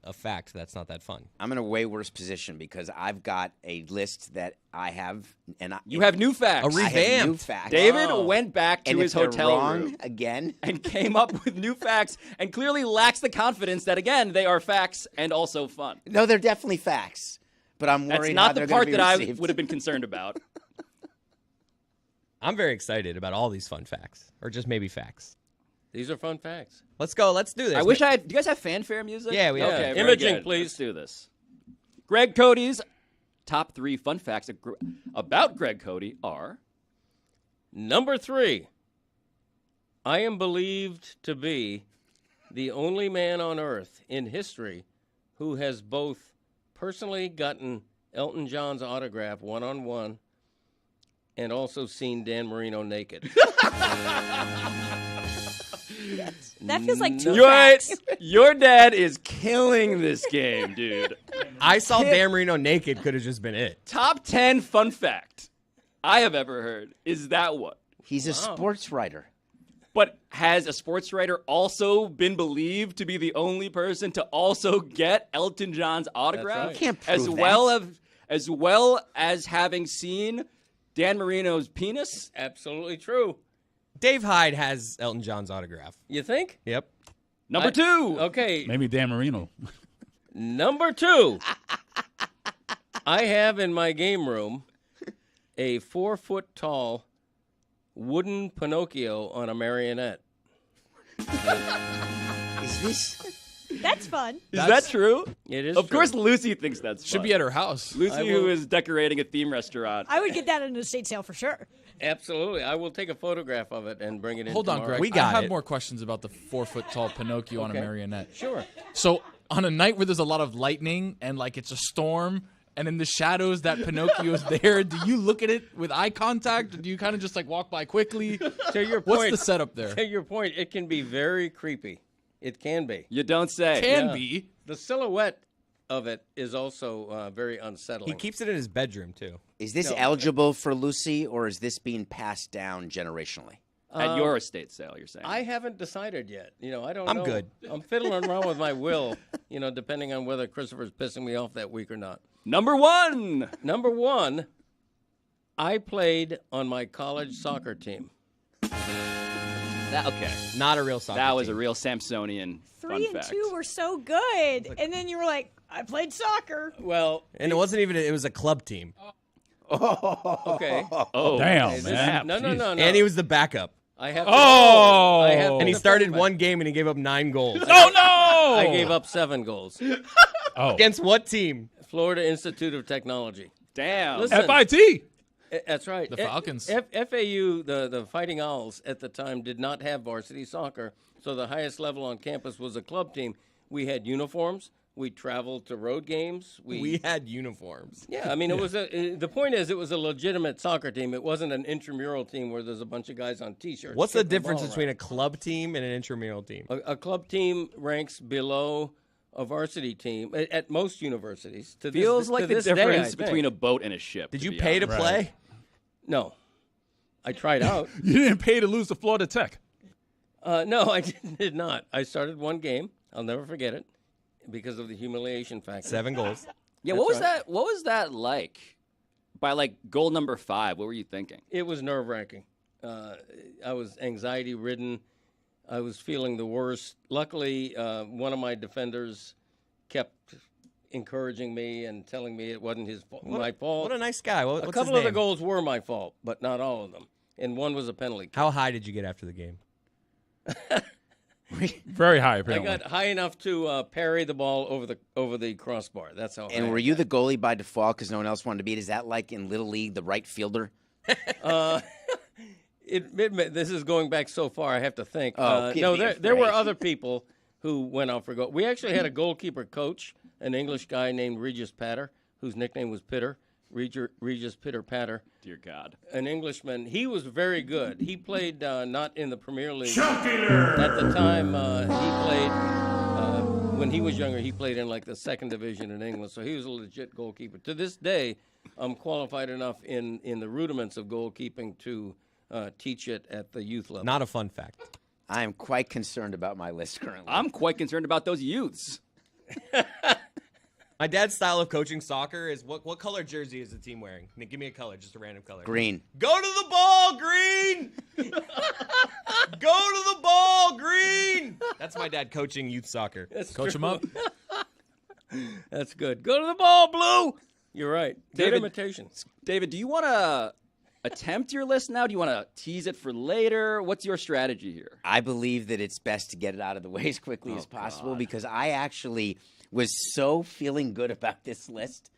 S5: a fact that's not that fun.
S2: I'm in a way worse position because I've got a list that I have, and
S1: You have new facts.
S5: A
S2: I have new
S5: revamped.
S2: facts.
S1: David went back to
S2: and
S1: his
S2: if they're
S1: hotel
S2: wrong
S1: room
S2: again,
S1: and came up with new facts and clearly lacks the confidence that, again, they are facts and also fun.
S2: no, they're definitely facts. But I'm
S1: That's
S2: worried how
S1: not
S2: they're
S1: the part
S2: going to
S1: that
S2: be
S1: I
S2: received.
S1: would have been concerned about.
S5: I'm very excited about all these fun facts, or just maybe facts.
S4: These are fun facts.
S5: Let's go. Let's do this.
S1: I wish I had. Do you guys have fanfare music?
S5: Yeah, we have.
S1: Okay,
S4: Yeah.
S1: very
S4: Imaging,
S1: good.
S4: please.
S1: Let's do this. Greg Cody's top 3 fun facts about Greg Cody are.
S4: Number 3. I am believed to be the only man on earth in history who has both personally gotten Elton John's autograph one-on-one and also seen Dan Marino naked.
S7: That feels like 2
S1: Your,
S7: facts.
S1: your dad is killing this game, dude.
S5: I saw Dan Marino naked. Could have just been it.
S1: Top 10 fun fact I have ever heard is that one.
S2: He's a sports writer.
S1: But has a sports writer also been believed to be the only person to also get Elton John's autograph?
S4: right.
S2: You can't prove
S1: as well as having seen Dan Marino's penis?
S4: Absolutely true.
S5: Dave Hyde has Elton John's autograph.
S4: You think?
S5: Yep.
S1: Number 2.
S4: Okay.
S6: Maybe Dan Marino.
S4: Number 2. I have in my game room a 4-foot-tall wooden Pinocchio on a marionette.
S2: Is this?
S7: That's fun.
S1: Is that true?
S4: It is
S1: Of
S4: true.
S1: course, Lucy thinks that's
S3: Should
S1: fun.
S3: be at her house.
S1: Lucy,
S4: I
S1: who
S4: will-
S1: is decorating a theme restaurant.
S7: I would get that at an estate sale for sure.
S4: Absolutely. I will take a photograph of it and bring it in
S3: Hold on,
S4: tomorrow.
S3: Greg.
S5: We got
S3: I have
S5: it.
S3: more questions about the 4-foot-tall Pinocchio on a
S4: Okay.
S3: marionette.
S4: Sure.
S3: So on a night where there's a lot of lightning and like it's a storm, and in the shadows that Pinocchio's there, do you look at it with eye contact, or do you kind of just like walk by quickly?
S4: To your
S3: What's
S4: point,
S3: the setup there?
S4: To your point, it can be very creepy. It can be.
S1: You don't say.
S3: Can
S4: Yeah.
S3: be.
S4: The silhouette of it is also very unsettling.
S5: He keeps it in his bedroom too.
S2: Is this eligible for Lucy, or is this being passed down generationally?
S1: At your estate sale, you're saying.
S4: I haven't decided yet. I don't
S5: I'm
S4: know.
S5: good.
S4: I'm fiddling around with my will, depending on whether Christopher's pissing me off that week or not.
S1: Number 1.
S4: Number 1, I played on my college soccer team.
S1: Okay.
S5: Not a real soccer
S1: That was a
S5: team.
S1: real Samsonian
S7: 3
S1: fun
S7: and
S1: fact.
S7: 2 were so good, and then you were like, "I played soccer."
S4: Well,
S5: And it wasn't even. It was a club team.
S4: okay.
S1: Oh,
S6: Damn,
S4: Is this-
S6: man.
S4: no, no, no, no.
S5: And he was the backup.
S4: I have. To,
S6: Oh!
S4: I have to
S5: And he
S4: defend
S5: started
S4: my-
S5: one game and he gave up 9 goals.
S6: Oh, no!
S4: I gave up 7 goals.
S6: Oh.
S5: Against what team?
S4: Florida Institute of Technology.
S1: damn.
S4: Listen,
S6: FIT.
S4: That's right.
S3: The Falcons.
S4: FAU, the Fighting Owls at the time, did not have varsity soccer, so the highest level on campus was a club team. We had uniforms. We traveled to road games.
S5: We had uniforms.
S4: Yeah, I mean, it was the point is, it was a legitimate soccer team. It wasn't an intramural team where there's a bunch of guys on T-shirts.
S5: What's the
S4: kicking
S5: difference
S4: ball
S5: between
S4: around.
S5: a club team and an intramural team?
S4: A club team ranks below a varsity team at most universities.
S1: Feels like the
S4: this day, I
S1: difference
S4: think.
S1: between a boat and a ship.
S5: Did
S1: to
S5: you
S1: be
S5: pay to
S1: honest.
S5: play?
S4: No, I tried out.
S6: You didn't pay to lose to Florida Tech.
S4: No, I did not. I started one game. I'll never forget it because of the humiliation factor.
S5: 7 goals.
S1: Yeah,
S4: That's
S1: what was
S4: right.
S1: that? What was that like? By like goal number 5, what were you thinking?
S4: It was nerve-wracking. I was anxiety-ridden. I was feeling the worst. Luckily, one of my defenders kept encouraging me and telling me it wasn't my fault.
S5: What a nice guy. What's
S4: A
S5: his
S4: couple of the
S5: name?
S4: goals were my fault, but not all of them. And one was a penalty kick.
S5: How high did you get after the game?
S6: Very high,
S4: I
S6: apparently.
S4: got high enough to parry the ball over the crossbar. That's how.
S2: And
S4: high
S2: were
S4: I
S2: you
S4: got.
S2: the goalie by default because no one else wanted to be it? Is that like in Little League, the right fielder?
S4: This is going back so far. I have to think.
S2: Oh, give
S4: no,
S2: me a
S4: there were
S2: break.
S4: other people who went out for goal. We actually had a goalkeeper coach, an English guy named Regis Patter, whose nickname was Pitter. Regis Pitter Patter,
S1: Dear God.
S4: an Englishman. He was very good. He played not in the Premier League. At the time, he played, when he was younger, he played in like the 2nd division in England. So he was a legit goalkeeper. To this day, I'm qualified enough in the rudiments of goalkeeping to teach it at the youth level.
S5: Not a fun fact.
S2: I am quite concerned about my list currently.
S1: I'm quite concerned about those youths.
S5: My dad's style of coaching soccer is what color jersey is the team wearing? Nick, give me a color, just a random color.
S2: Green.
S5: Go to the ball, Green! Go to the ball, Green! That's my dad coaching youth soccer.
S3: Coach him up.
S4: That's good. Go to the ball, Blue. You're right. Good
S1: David-
S4: imitation.
S1: David, do you want to attempt your list now? Do you want to tease it for later? What's your strategy here?
S2: I believe that it's best to get it out of the way as quickly as possible because I actually was so feeling good about this list.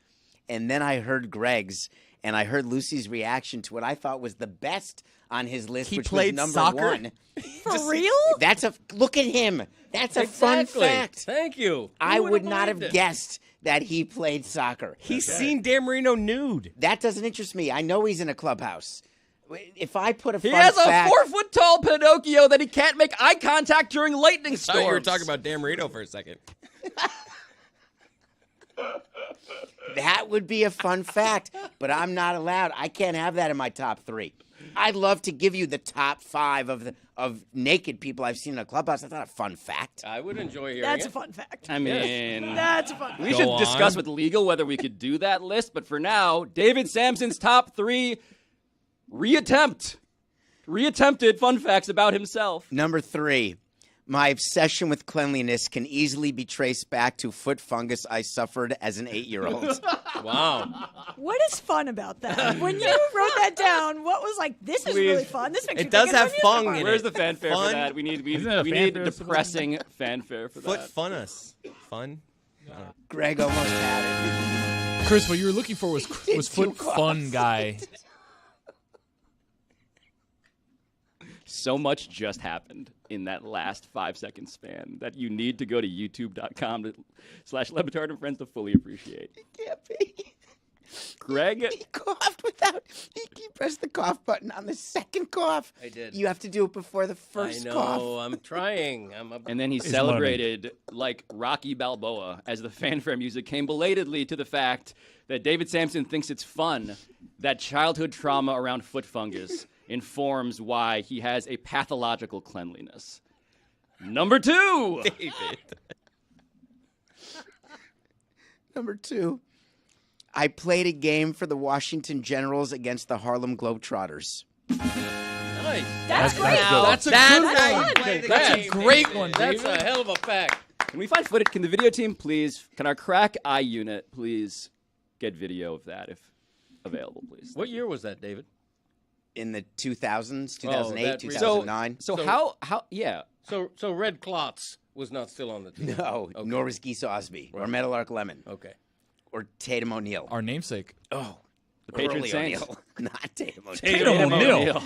S2: And then I heard Greg's and I heard Lucy's reaction to what I thought was the best on his list,
S5: He
S2: which
S5: played
S2: was number
S5: soccer?
S2: 1.
S7: For real?
S2: That's look at him. That's a fun
S4: Exactly.
S2: fact.
S4: Thank you.
S2: I
S4: Who
S2: would
S4: would've
S2: not have
S4: believed it?
S2: guessed that he played soccer.
S5: He's seen Dan Marino nude.
S2: That doesn't interest me. I know he's in a clubhouse. If I put a
S1: He
S2: fun
S1: has a
S2: fact,
S1: 4-foot-tall Pinocchio that he can't make eye contact during lightning
S5: I
S1: storms.
S5: thought you were talking about Dan Marino for a second.
S2: that would be a fun fact, but I'm not allowed. I can't have that in my top 3. I'd love to give you the top 5 of naked people I've seen in a clubhouse. That's not a fun fact.
S4: I would enjoy hearing
S7: That's
S4: it.
S7: a fun fact.
S1: I mean,
S7: That's a fun fact.
S1: we
S5: Go
S1: should discuss
S5: on.
S1: with legal whether we could do that list. But for now, David Samson's top 3 reattempted fun facts about himself.
S2: Number 3, my obsession with cleanliness can easily be traced back to foot fungus I suffered as an 8-year-old.
S4: Wow.
S7: What is fun about that? When you wrote that down, what was like, this is really fun. This makes
S5: It
S7: me
S5: does
S7: think of
S5: have
S7: amusement
S5: fung
S7: park.
S5: in
S1: Where's
S5: it.
S1: the fanfare for
S5: Fun.
S1: that? We
S6: Isn't it a
S1: need
S6: fanfare
S1: depressing fanfare for
S5: Foot
S1: that.
S5: funus. Fun?
S2: Greg almost had it.
S3: Chris, what you were looking for was foot
S2: Too
S3: fun
S2: close.
S3: guy.
S1: So much just happened in that last 5-second span that you need to go to youtube.com/LeBatard and Friends to fully appreciate.
S2: Can't be.
S1: Greg,
S2: He coughed without. He pressed the cough button on the second cough.
S4: I did.
S2: You have to do it before the first
S4: I know.
S2: cough.
S4: I'm trying.
S1: and then he
S6: He's
S1: celebrated like Rocky Balboa as the fanfare music came belatedly to the fact that David Samson thinks it's fun that childhood trauma around foot fungus informs why he has a pathological cleanliness. Number 2.
S5: David.
S2: Number 2, I played a game for the Washington Generals against the Harlem Globetrotters.
S4: Nice.
S7: That's great.
S3: That's a
S5: That's
S3: good
S5: how you
S3: one.
S5: play the
S3: That's a
S5: game,
S3: great
S5: baby.
S3: one,
S4: That's
S3: David.
S4: a hell of a fact.
S1: Can we find footage? Can the video team please, can our crack eye unit please get video of that if available, please?
S4: What year was that, David?
S2: In the 2000s,
S4: Oh,
S2: 2008,
S4: that-
S2: 2009.
S1: So
S4: So-
S1: how yeah.
S4: So Red Klotz was not still on the team.
S2: No,
S4: Okay.
S2: nor was Geese Osby or Meadowlark Lemon
S4: Okay.
S2: or Tatum O'Neal.
S3: Our namesake.
S2: Oh,
S1: The Patriot
S2: Early
S1: Saints.
S2: O'Neal. Not Tatum O'Neal.
S6: Tatum O'Neal.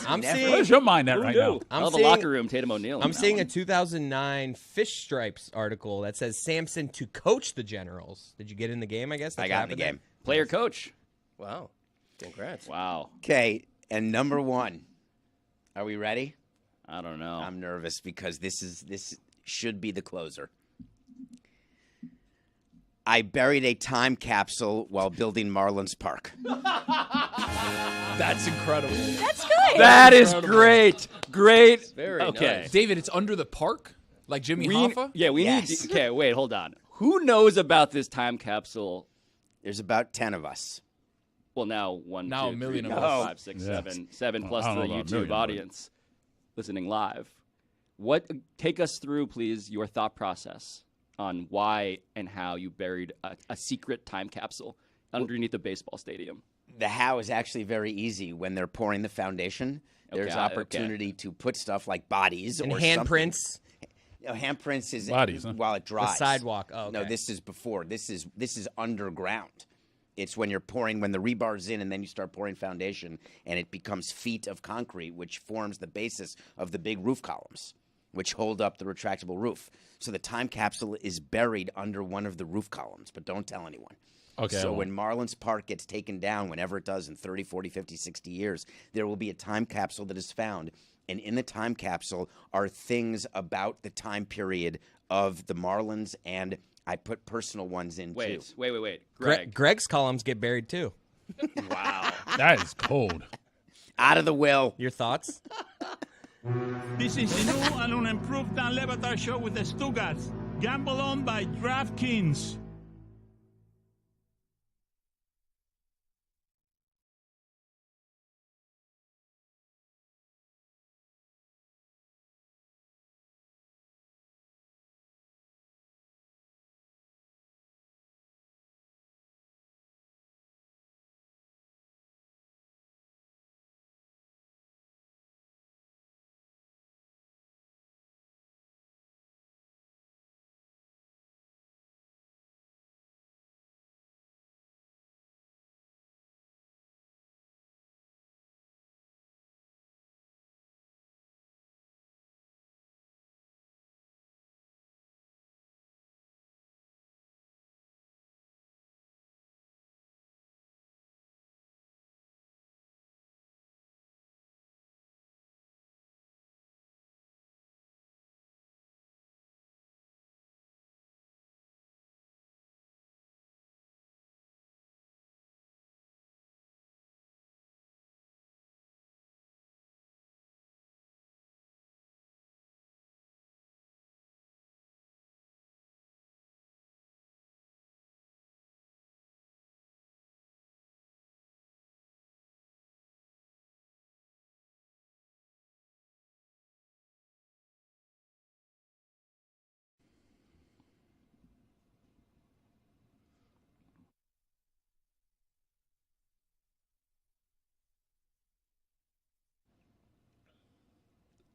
S5: I'm
S2: Never-
S5: seeing
S6: Where's your mind at right now?
S5: I'm
S1: Hell of a
S5: seeing-
S1: locker room, Tatum O'Neal.
S5: I'm seeing a 2009 Fish Stripes article that says Samson to coach the Generals. Did you get in the game, I guess?
S2: I got in the game.
S1: player coach.
S4: Wow. Congrats.
S1: Wow.
S2: Okay, and number 1. Are we ready?
S1: I don't know.
S2: I'm nervous because this should be the closer. I buried a time capsule while building Marlins Park.
S3: That's incredible.
S7: That's good.
S1: That is great. Great.
S4: Very
S1: okay.
S4: nice.
S3: David, it's under the park? Like Jimmy Hoffa?
S1: Yeah, we
S2: Yes.
S1: need. Okay, wait, hold on. Who knows about this time capsule?
S2: There's about 10 of us.
S1: Well, now one,
S3: Now
S1: two,
S3: a million
S1: three,
S3: of
S1: four,
S3: us.
S1: five, six,
S6: Yeah.
S1: seven plus
S6: I
S1: the
S6: don't know about a
S1: YouTube
S6: million, but-
S1: audience listening live. Take us through, please, your thought process on why and how you buried a secret time capsule underneath a baseball stadium.
S2: The how is actually very easy. When they're pouring the foundation, there's
S1: Okay.
S2: opportunity to put stuff like bodies
S5: And
S2: or
S5: handprints.
S2: something. No, handprints is
S6: Bodies, huh?
S2: while it dries.
S5: sidewalk. Oh,
S2: No,
S5: okay.
S2: this is before. This is underground. It's when you're pouring, when the rebar's in, and then you start pouring foundation, and it becomes feet of concrete, which forms the basis of the big roof columns, which hold up the retractable roof. So the time capsule is buried under one of the roof columns, but don't tell anyone.
S6: Okay.
S2: So when Marlins Park gets taken down, whenever it does in 30, 40, 50, 60 years, there will be a time capsule that is found. And in the time capsule are things about the time period of the Marlins, and I put personal ones in too.
S1: Wait. Greg.
S5: Greg's columns get buried too.
S1: Wow.
S6: That is cold.
S2: Out of the will.
S5: Your thoughts?
S8: This is the new and unimproved Dan Le Batard Show with the Stugotz. Gamble on by DraftKings.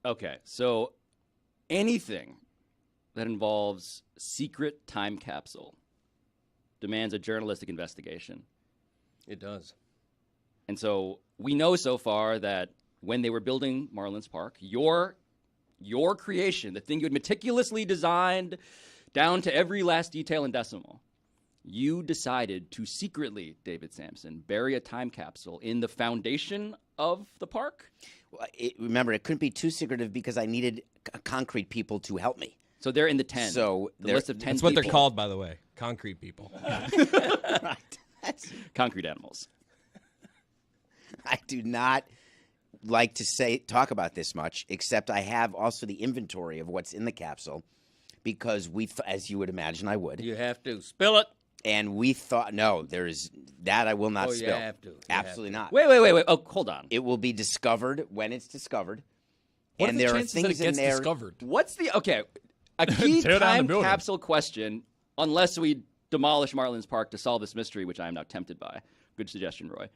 S1: Okay, so anything that involves secret time capsule demands a journalistic investigation.
S4: It does.
S1: And so we know so far that when they were building Marlins Park, your creation, the thing you had meticulously designed down to every last detail and decimal, you decided to secretly, David Samson, bury a time capsule in the foundation of the park?
S2: Well, remember, it couldn't be too secretive because I needed concrete people to help me.
S1: So they're in the 10.
S2: So
S1: the list of 10
S5: That's what they're
S1: people.
S5: called, by the way. Concrete people.
S2: Right.
S1: Concrete animals.
S2: I do not like to talk about this much, except I have also the inventory of what's in the capsule because as you would imagine I would.
S4: You have to spill it.
S2: And we thought, no, there's that I will not
S4: Oh, you
S2: spill.
S4: have to. You
S2: Absolutely not.
S1: Wait. Oh, hold on.
S2: It will be discovered when it's discovered.
S3: What
S2: and
S3: are the
S2: there are
S3: chances that
S2: things
S3: it gets
S2: in there.
S3: discovered?
S1: What's the a key
S6: Tear down the
S1: time
S6: building.
S1: capsule question? Unless we demolish Marlins Park to solve this mystery, which I am now tempted by. Good suggestion, Roy.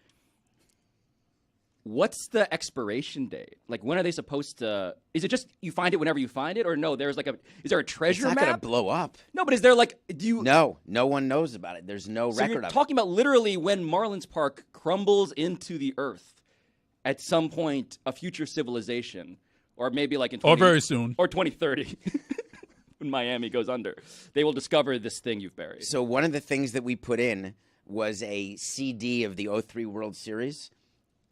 S1: What's the expiration date? Like, when are they supposed to? Is it just you find it whenever you find it, or no? Is there a
S2: It's
S1: treasure
S2: not going to
S1: map?
S2: blow up.
S1: No, but is there like do you?
S2: No one knows about it. There's no
S1: So
S2: record
S1: you're
S2: of it.
S1: talking about literally when Marlins Park crumbles into the earth at some point, a future civilization, or maybe like in
S6: Or very soon.
S1: or 2030, when Miami goes under, they will discover this thing you've buried.
S2: So one of the things that we put in was a CD of the 03 World Series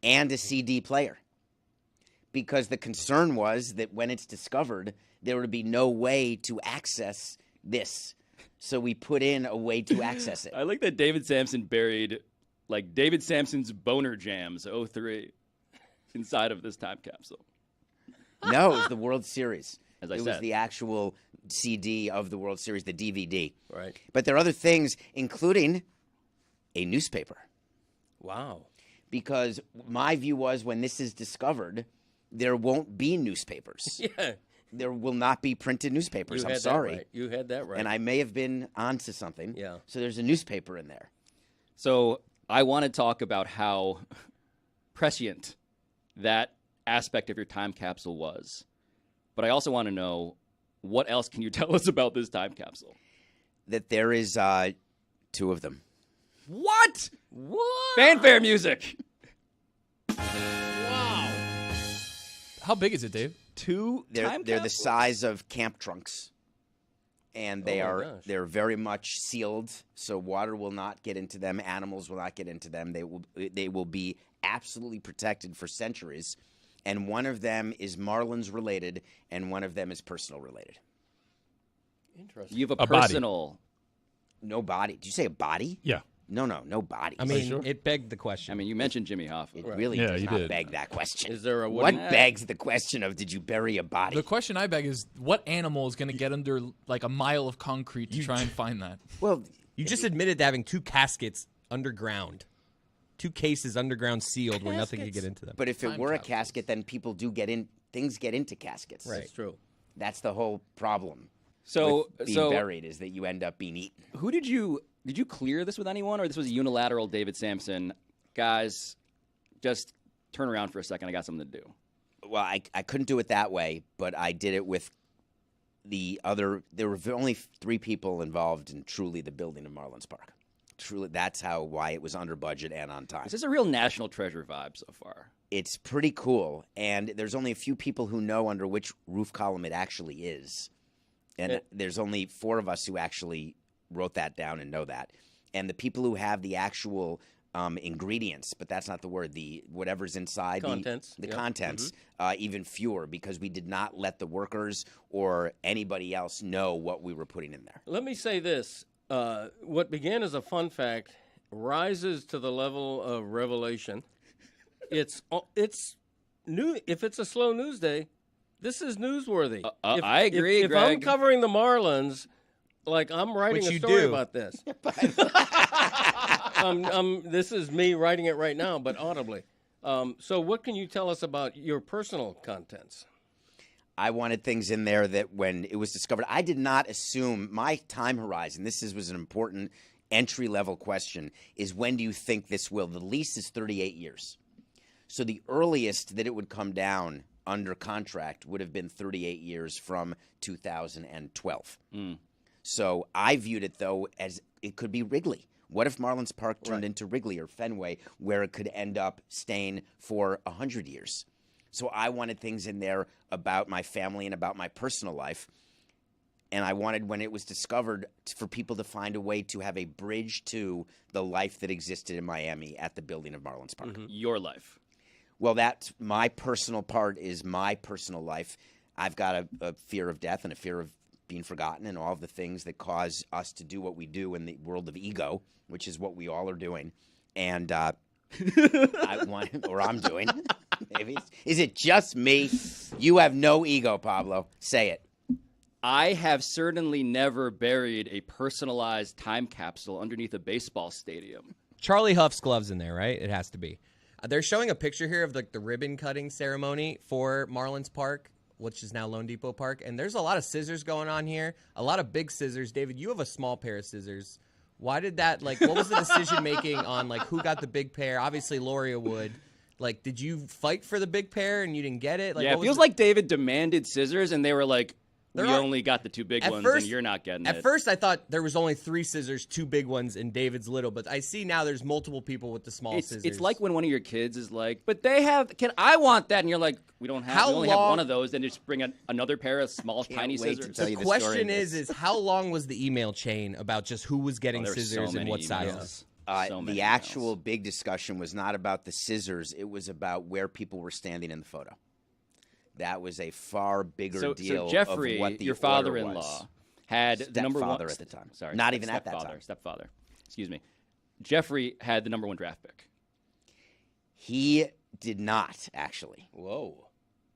S2: and a CD player. Because the concern was that when it's discovered, there would be no way to access this. So we put in a way to access it.
S1: I like that David Samson buried, like, David Samson's Boner Jams 03 inside of this time capsule.
S2: No, it was the World Series.
S1: As I
S2: it
S1: said.
S2: was the actual CD of the World Series, the DVD.
S4: Right.
S2: But there are other things, including a newspaper.
S4: Wow.
S2: Because my view was when this is discovered, there won't be newspapers.
S4: Yeah.
S2: There will not be printed newspapers.
S4: You
S2: I'm
S4: had
S2: sorry.
S4: That right. You had that right.
S2: And I may have been onto something.
S4: Yeah.
S2: So there's a newspaper in there.
S1: So I want to talk about how prescient that aspect of your time capsule was. But I also want to know, what else can you tell us about this time capsule?
S2: That there is 2 of them.
S1: What?
S4: What?
S1: Fanfare music.
S4: Wow.
S3: How big is it, Dave?
S1: 2 time
S2: They're the
S1: capsules?
S2: size of camp trunks. And they
S4: Oh, my
S2: are
S4: gosh.
S2: they're very much sealed, so water will not get into them, animals will not get into them. They will be absolutely protected for centuries. And one of them is Marlins related, and one of them is personal related.
S4: Interesting.
S1: You have a
S6: A body.
S1: personal.
S2: No body. Did you say a body?
S6: Yeah.
S2: No body.
S5: I mean,
S6: sure?
S5: it begged the question.
S1: I mean, you mentioned Jimmy Hoffa.
S2: It
S4: Right.
S2: really
S6: Yeah,
S2: does
S6: you
S2: not
S6: did.
S2: beg that question.
S4: Is there a
S2: What
S4: wooden-
S2: begs the question of did you bury a body?
S3: The question I beg is, what animal is going to get under like a mile of concrete to try and find that?
S2: Well,
S5: you just admitted to having 2 caskets underground, 2 cases underground sealed where nothing could get into them.
S2: but if it
S3: Time
S2: were a
S3: capsules.
S2: casket, then people do get in. Things get into caskets.
S5: Right.
S4: That's true.
S2: That's the whole problem.
S1: So,
S2: with being
S1: so
S2: buried is that you end up being eaten.
S1: who did you clear this with anyone, or this was unilateral? David Samson, guys, just turn around for a second. I got something to do.
S2: Well, I couldn't do it that way, but I did it with the other. There were only 3 people involved in truly the building of Marlins Park. Truly, that's why it was under budget and on time.
S1: This is a real national treasure vibe so far.
S2: It's pretty cool, and there's only a few people who know under which roof column it actually is. And there's only 4 of us who actually wrote that down and know that. And the people who have the actual ingredients, but that's not the word, the whatever's inside
S4: Contents,
S2: the
S4: yep.
S2: contents, even fewer, because we did not let the workers or anybody else know what we were putting in there.
S4: Let me say this. What began as a fun fact rises to the level of revelation. It's new. If it's a slow news day, this is newsworthy.
S1: I agree,
S4: If I'm
S1: Greg.
S4: covering the Marlins, like I'm writing
S5: Which
S4: a
S5: you
S4: story
S5: do.
S4: about this. This is me writing it right now, but audibly. So what can you tell us about your personal contents?
S2: I wanted things in there that when it was discovered, I did not assume my time horizon. Was an important entry-level question, is when do you think this will? The lease is 38 years. So the earliest that it would come down under contract would have been 38 years from 2012. So I viewed it, though, as it could be Wrigley. What if Marlins Park turned into Wrigley or Fenway, where it could end up staying for 100 years? So I wanted things in there about my family and about my personal life. And I wanted, when it was discovered, for people to find a way to have a bridge to the life that existed in Miami at the building of Marlins Park.
S1: Your life.
S2: Well, that's my personal part is my personal life. I've got a fear of death and a fear of being forgotten and all of the things that cause us to do what we do in the world of ego, which is what we all are doing. And I want, or I'm doing. Maybe. Is it just me? You have no ego, Pablo. Say it.
S1: I have certainly never buried a personalized time capsule underneath a baseball stadium.
S5: Charlie Huff's gloves in there, right? It has to be. They're showing a picture here of the ribbon cutting ceremony for Marlins Park, which is now Lone Depot Park. And there's a lot of scissors going on here, a lot of big scissors. David, you have a small pair of scissors. Why did that, what was the decision making on, who got the big pair? Obviously, Loria would. Did you fight for the big pair and you didn't get it?
S1: Yeah, it feels like David demanded scissors, and they were like,
S5: There
S1: we
S5: are-
S1: only got the 2 big
S5: At
S1: ones,
S5: first-
S1: and you're not getting it.
S5: At first, I thought there was only 3 scissors, 2 big ones, and David's little. But I see now there's multiple people with the small scissors.
S1: It's like when one of your kids is like, but they have, I want that? And you're like, we don't have, we only have one of those. Then just bring another pair of small, tiny
S2: wait to
S1: scissors.
S2: tell
S5: the
S2: you the
S5: question
S2: story of
S5: is how long was the email chain about just who was getting
S1: there were so
S5: scissors and
S1: many
S5: what
S1: emails.
S5: sizes?
S1: So many
S2: The actual
S1: emails.
S2: big discussion was not about the scissors. It was about where people were standing in the photo. That was a far bigger deal
S1: So Jeffrey,
S2: of what the
S1: your
S2: order
S1: father-in-law,
S2: was.
S1: had the number one
S2: Stepfather at the time.
S1: Sorry,
S2: Not even at that time.
S1: Stepfather. Excuse me. Jeffrey had the number 1 draft pick.
S2: He did not, actually.
S4: Whoa.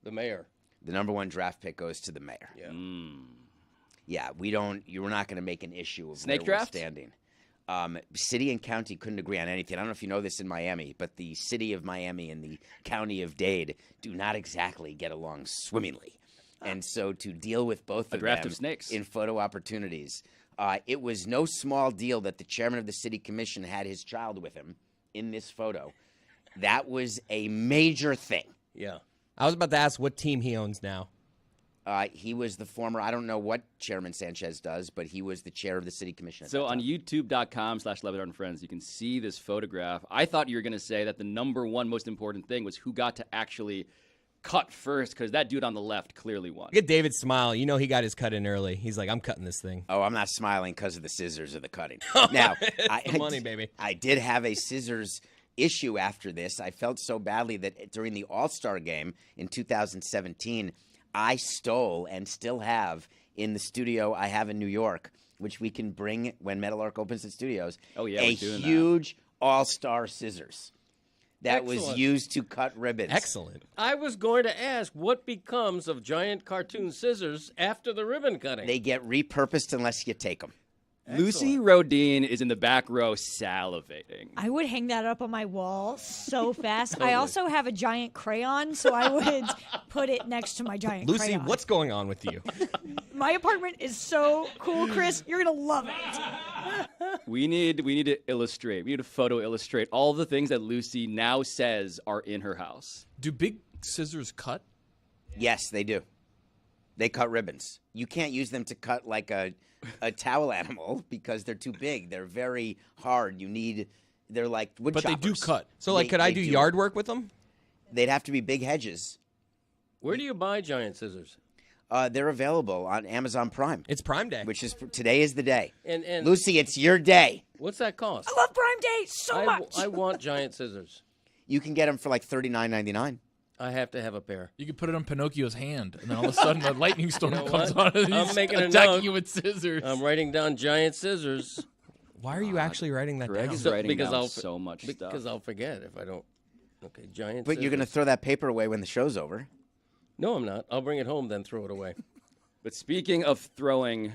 S4: The mayor.
S2: The number 1 draft pick goes to the mayor.
S4: Yeah.
S2: Yeah, you were not going to make an issue of
S1: Snake
S2: where
S1: draft?
S2: we're standing. City and county couldn't agree on anything. I don't know if you know this in Miami, but the city of Miami and the county of Dade do not exactly get along swimmingly. And so to deal with both of
S1: draft
S2: them
S1: of snakes.
S2: in photo opportunities, it was no small deal that the chairman of the city commission had his child with him in this photo. That was a major thing.
S4: Yeah.
S5: I was about to ask what team he owns now.
S2: He was the former, I don't know what Chairman Sanchez does, but he was the chair of the city commission.
S1: So on youtube.com/LeBatard and Friends, you can see this photograph. I thought you were going to say that the number 1 most important thing was who got to actually cut first, because that dude on the left clearly won.
S5: Look at David smile. You know he got his cut in early. He's like, I'm cutting this thing.
S2: Oh, I'm not smiling because of the scissors or the cutting. Now,
S5: the money, baby.
S2: I did have a scissors issue after this. I felt so badly that during the All-Star game in 2017, I stole and still have in the studio I have in New York, which we can bring when Meadowlark opens the studios.
S1: Oh, yeah,
S2: a
S1: we're doing that.
S2: huge All-Star scissors that was
S4: Excellent.
S2: used to cut ribbons.
S5: Excellent.
S4: I was going to ask, what becomes of giant cartoon scissors after the ribbon cutting?
S2: They get repurposed unless you take them.
S1: Lucy Rodine is in the back row salivating.
S7: I would hang that up on my wall so fast. I also have a giant crayon, so I would put it next to my giant
S5: Lucy,
S7: crayon.
S5: what's going on with you?
S7: My apartment is so cool, Chris. You're going to love it.
S1: We need to illustrate. We need to photo illustrate all the things that Lucy now says are in her house.
S3: Do big scissors cut?
S2: Yes, they do. They cut ribbons. You can't use them to cut like a towel animal because they're too big. They're very hard. They're like wood
S3: But
S2: choppers.
S3: they do cut.
S5: So, like, could I do yard work with them?
S2: They'd have to be big hedges.
S4: Where do you buy giant scissors?
S2: They're available on Amazon Prime,
S5: It's Prime Day.
S2: which is today is the day.
S4: And
S2: Lucy, it's your day.
S4: what's that cost?
S7: I love Prime Day so much.
S4: I want giant scissors.
S2: You can get them for like $39.99.
S4: I have to have a pair.
S3: You could put it on Pinocchio's hand, and then all of a sudden a lightning storm
S4: know
S3: comes
S4: what?
S3: on and
S4: I'm
S3: he's
S4: making a
S3: attacking
S4: note.
S3: you with scissors.
S4: I'm writing down giant scissors
S5: Why are you actually writing that
S1: Greg
S5: down?
S1: is
S4: So-
S1: writing
S4: because
S1: down
S4: I'll-
S1: so much stuff.
S4: because I'll forget if I don't. Okay, giant
S2: But
S4: scissors.
S2: you're going to throw that paper away when the show's over.
S4: No, I'm not. I'll bring it home, then throw it away.
S1: But speaking of throwing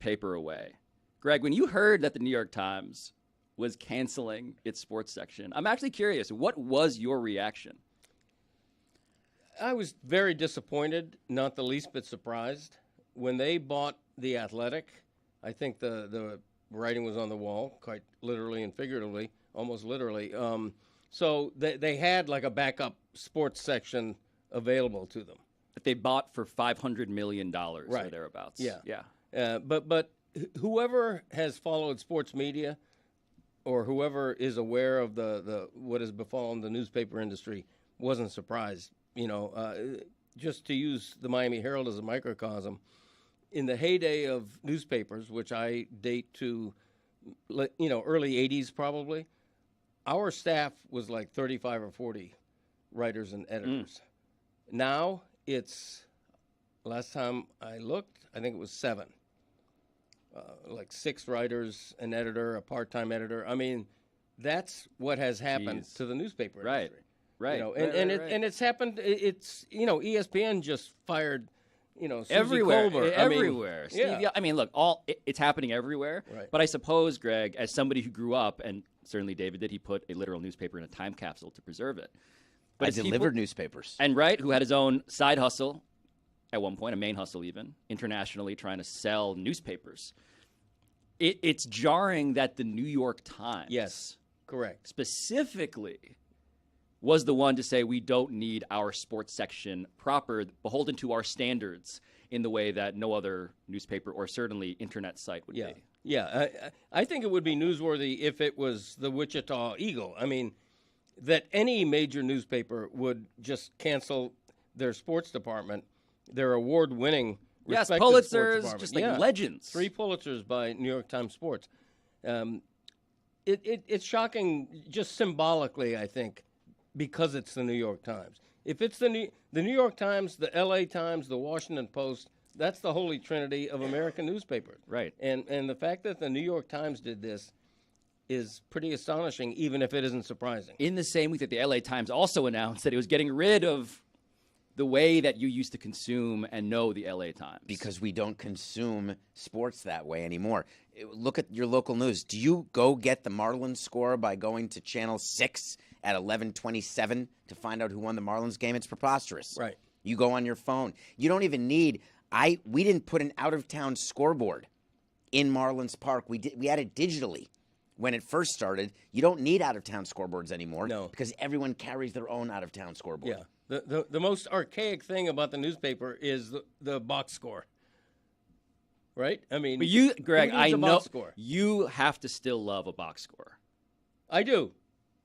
S1: paper away, Greg, when you heard that the New York Times was canceling its sports section, I'm actually curious, what was your reaction?
S4: I was very disappointed, not the least bit surprised. When they bought The Athletic, I think the writing was on the wall, quite literally and figuratively, almost literally. So they had like a backup sports section available to them.
S1: That they bought for $500 million or
S4: Right.
S1: thereabouts.
S4: Yeah.
S1: Yeah.
S4: But whoever has followed sports media or whoever is aware of the what has befallen the newspaper industry wasn't surprised. You know, just to use the Miami Herald as a microcosm, in the heyday of newspapers, which I date to, early 80s probably, our staff was like 35 or 40 writers and editors. Now it's, last time I looked, I think it was 7. Like 6 writers, an editor, a part-time editor. I mean, that's what has happened
S1: Jeez.
S4: to the newspaper
S1: Right.
S4: industry.
S1: Right.
S4: You know,
S1: Right,
S4: and
S1: right.
S4: it's happened. It's ESPN just fired, Susie
S1: Everywhere,
S4: Colbert.
S1: everywhere.
S4: I mean,
S1: Steve, I mean, look, it's happening everywhere.
S4: Right.
S1: But I suppose, Greg, as somebody who grew up, and certainly David did, he put a literal newspaper in a time capsule to preserve it. But
S2: I
S1: as people-
S2: delivered newspapers.
S1: and who had his own side hustle at one point, a main hustle even, internationally trying to sell newspapers. It's jarring that the New York Times,
S4: Yes, correct.
S1: specifically, was the one to say we don't need our sports section proper, beholden to our standards in the way that no other newspaper or certainly internet site would
S4: Yeah,
S1: be.
S4: yeah. I think it would be newsworthy if it was the Wichita Eagle. I mean, that any major newspaper would just cancel their sports department, their award-winning,
S1: Yes,
S4: respected sports
S1: Pulitzers,
S4: department.
S1: just like
S4: Yeah.
S1: legends.
S4: 3 Pulitzers by New York Times Sports. It's shocking, just symbolically, I think, because it's the New York Times. If it's the New York Times, the L.A. Times, the Washington Post, That's the holy trinity of American newspapers.
S1: Right.
S4: And the fact that the New York Times did this is pretty astonishing, even if it isn't surprising.
S1: In the same week that the LA Times also announced that it was getting rid of the way that you used to consume and know the LA Times.
S2: Because we don't consume sports that way anymore. Look at your local news. Do you go get the Marlins score by going to Channel 6 at 11:27 to find out who won the Marlins game? It's preposterous.
S4: Right.
S2: You go on your phone. You don't even need we didn't put an out-of-town scoreboard in Marlins Park. We had it digitally when it first started. You don't need out-of-town scoreboards anymore.
S4: No.
S2: Because everyone carries their own out-of-town scoreboard.
S4: Yeah. The most archaic thing about the newspaper is the box score. Right? I mean,
S1: But you, Greg,
S4: who needs
S1: I
S4: a
S1: know
S4: box score?
S1: you have to still love a box score.
S4: I do.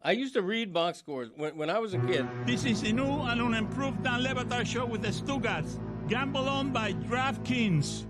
S4: I used to read box scores when I was a kid.
S8: This is the new and unimproved Dan Le Batard Show with the Stugotz. Gamble on by DraftKings.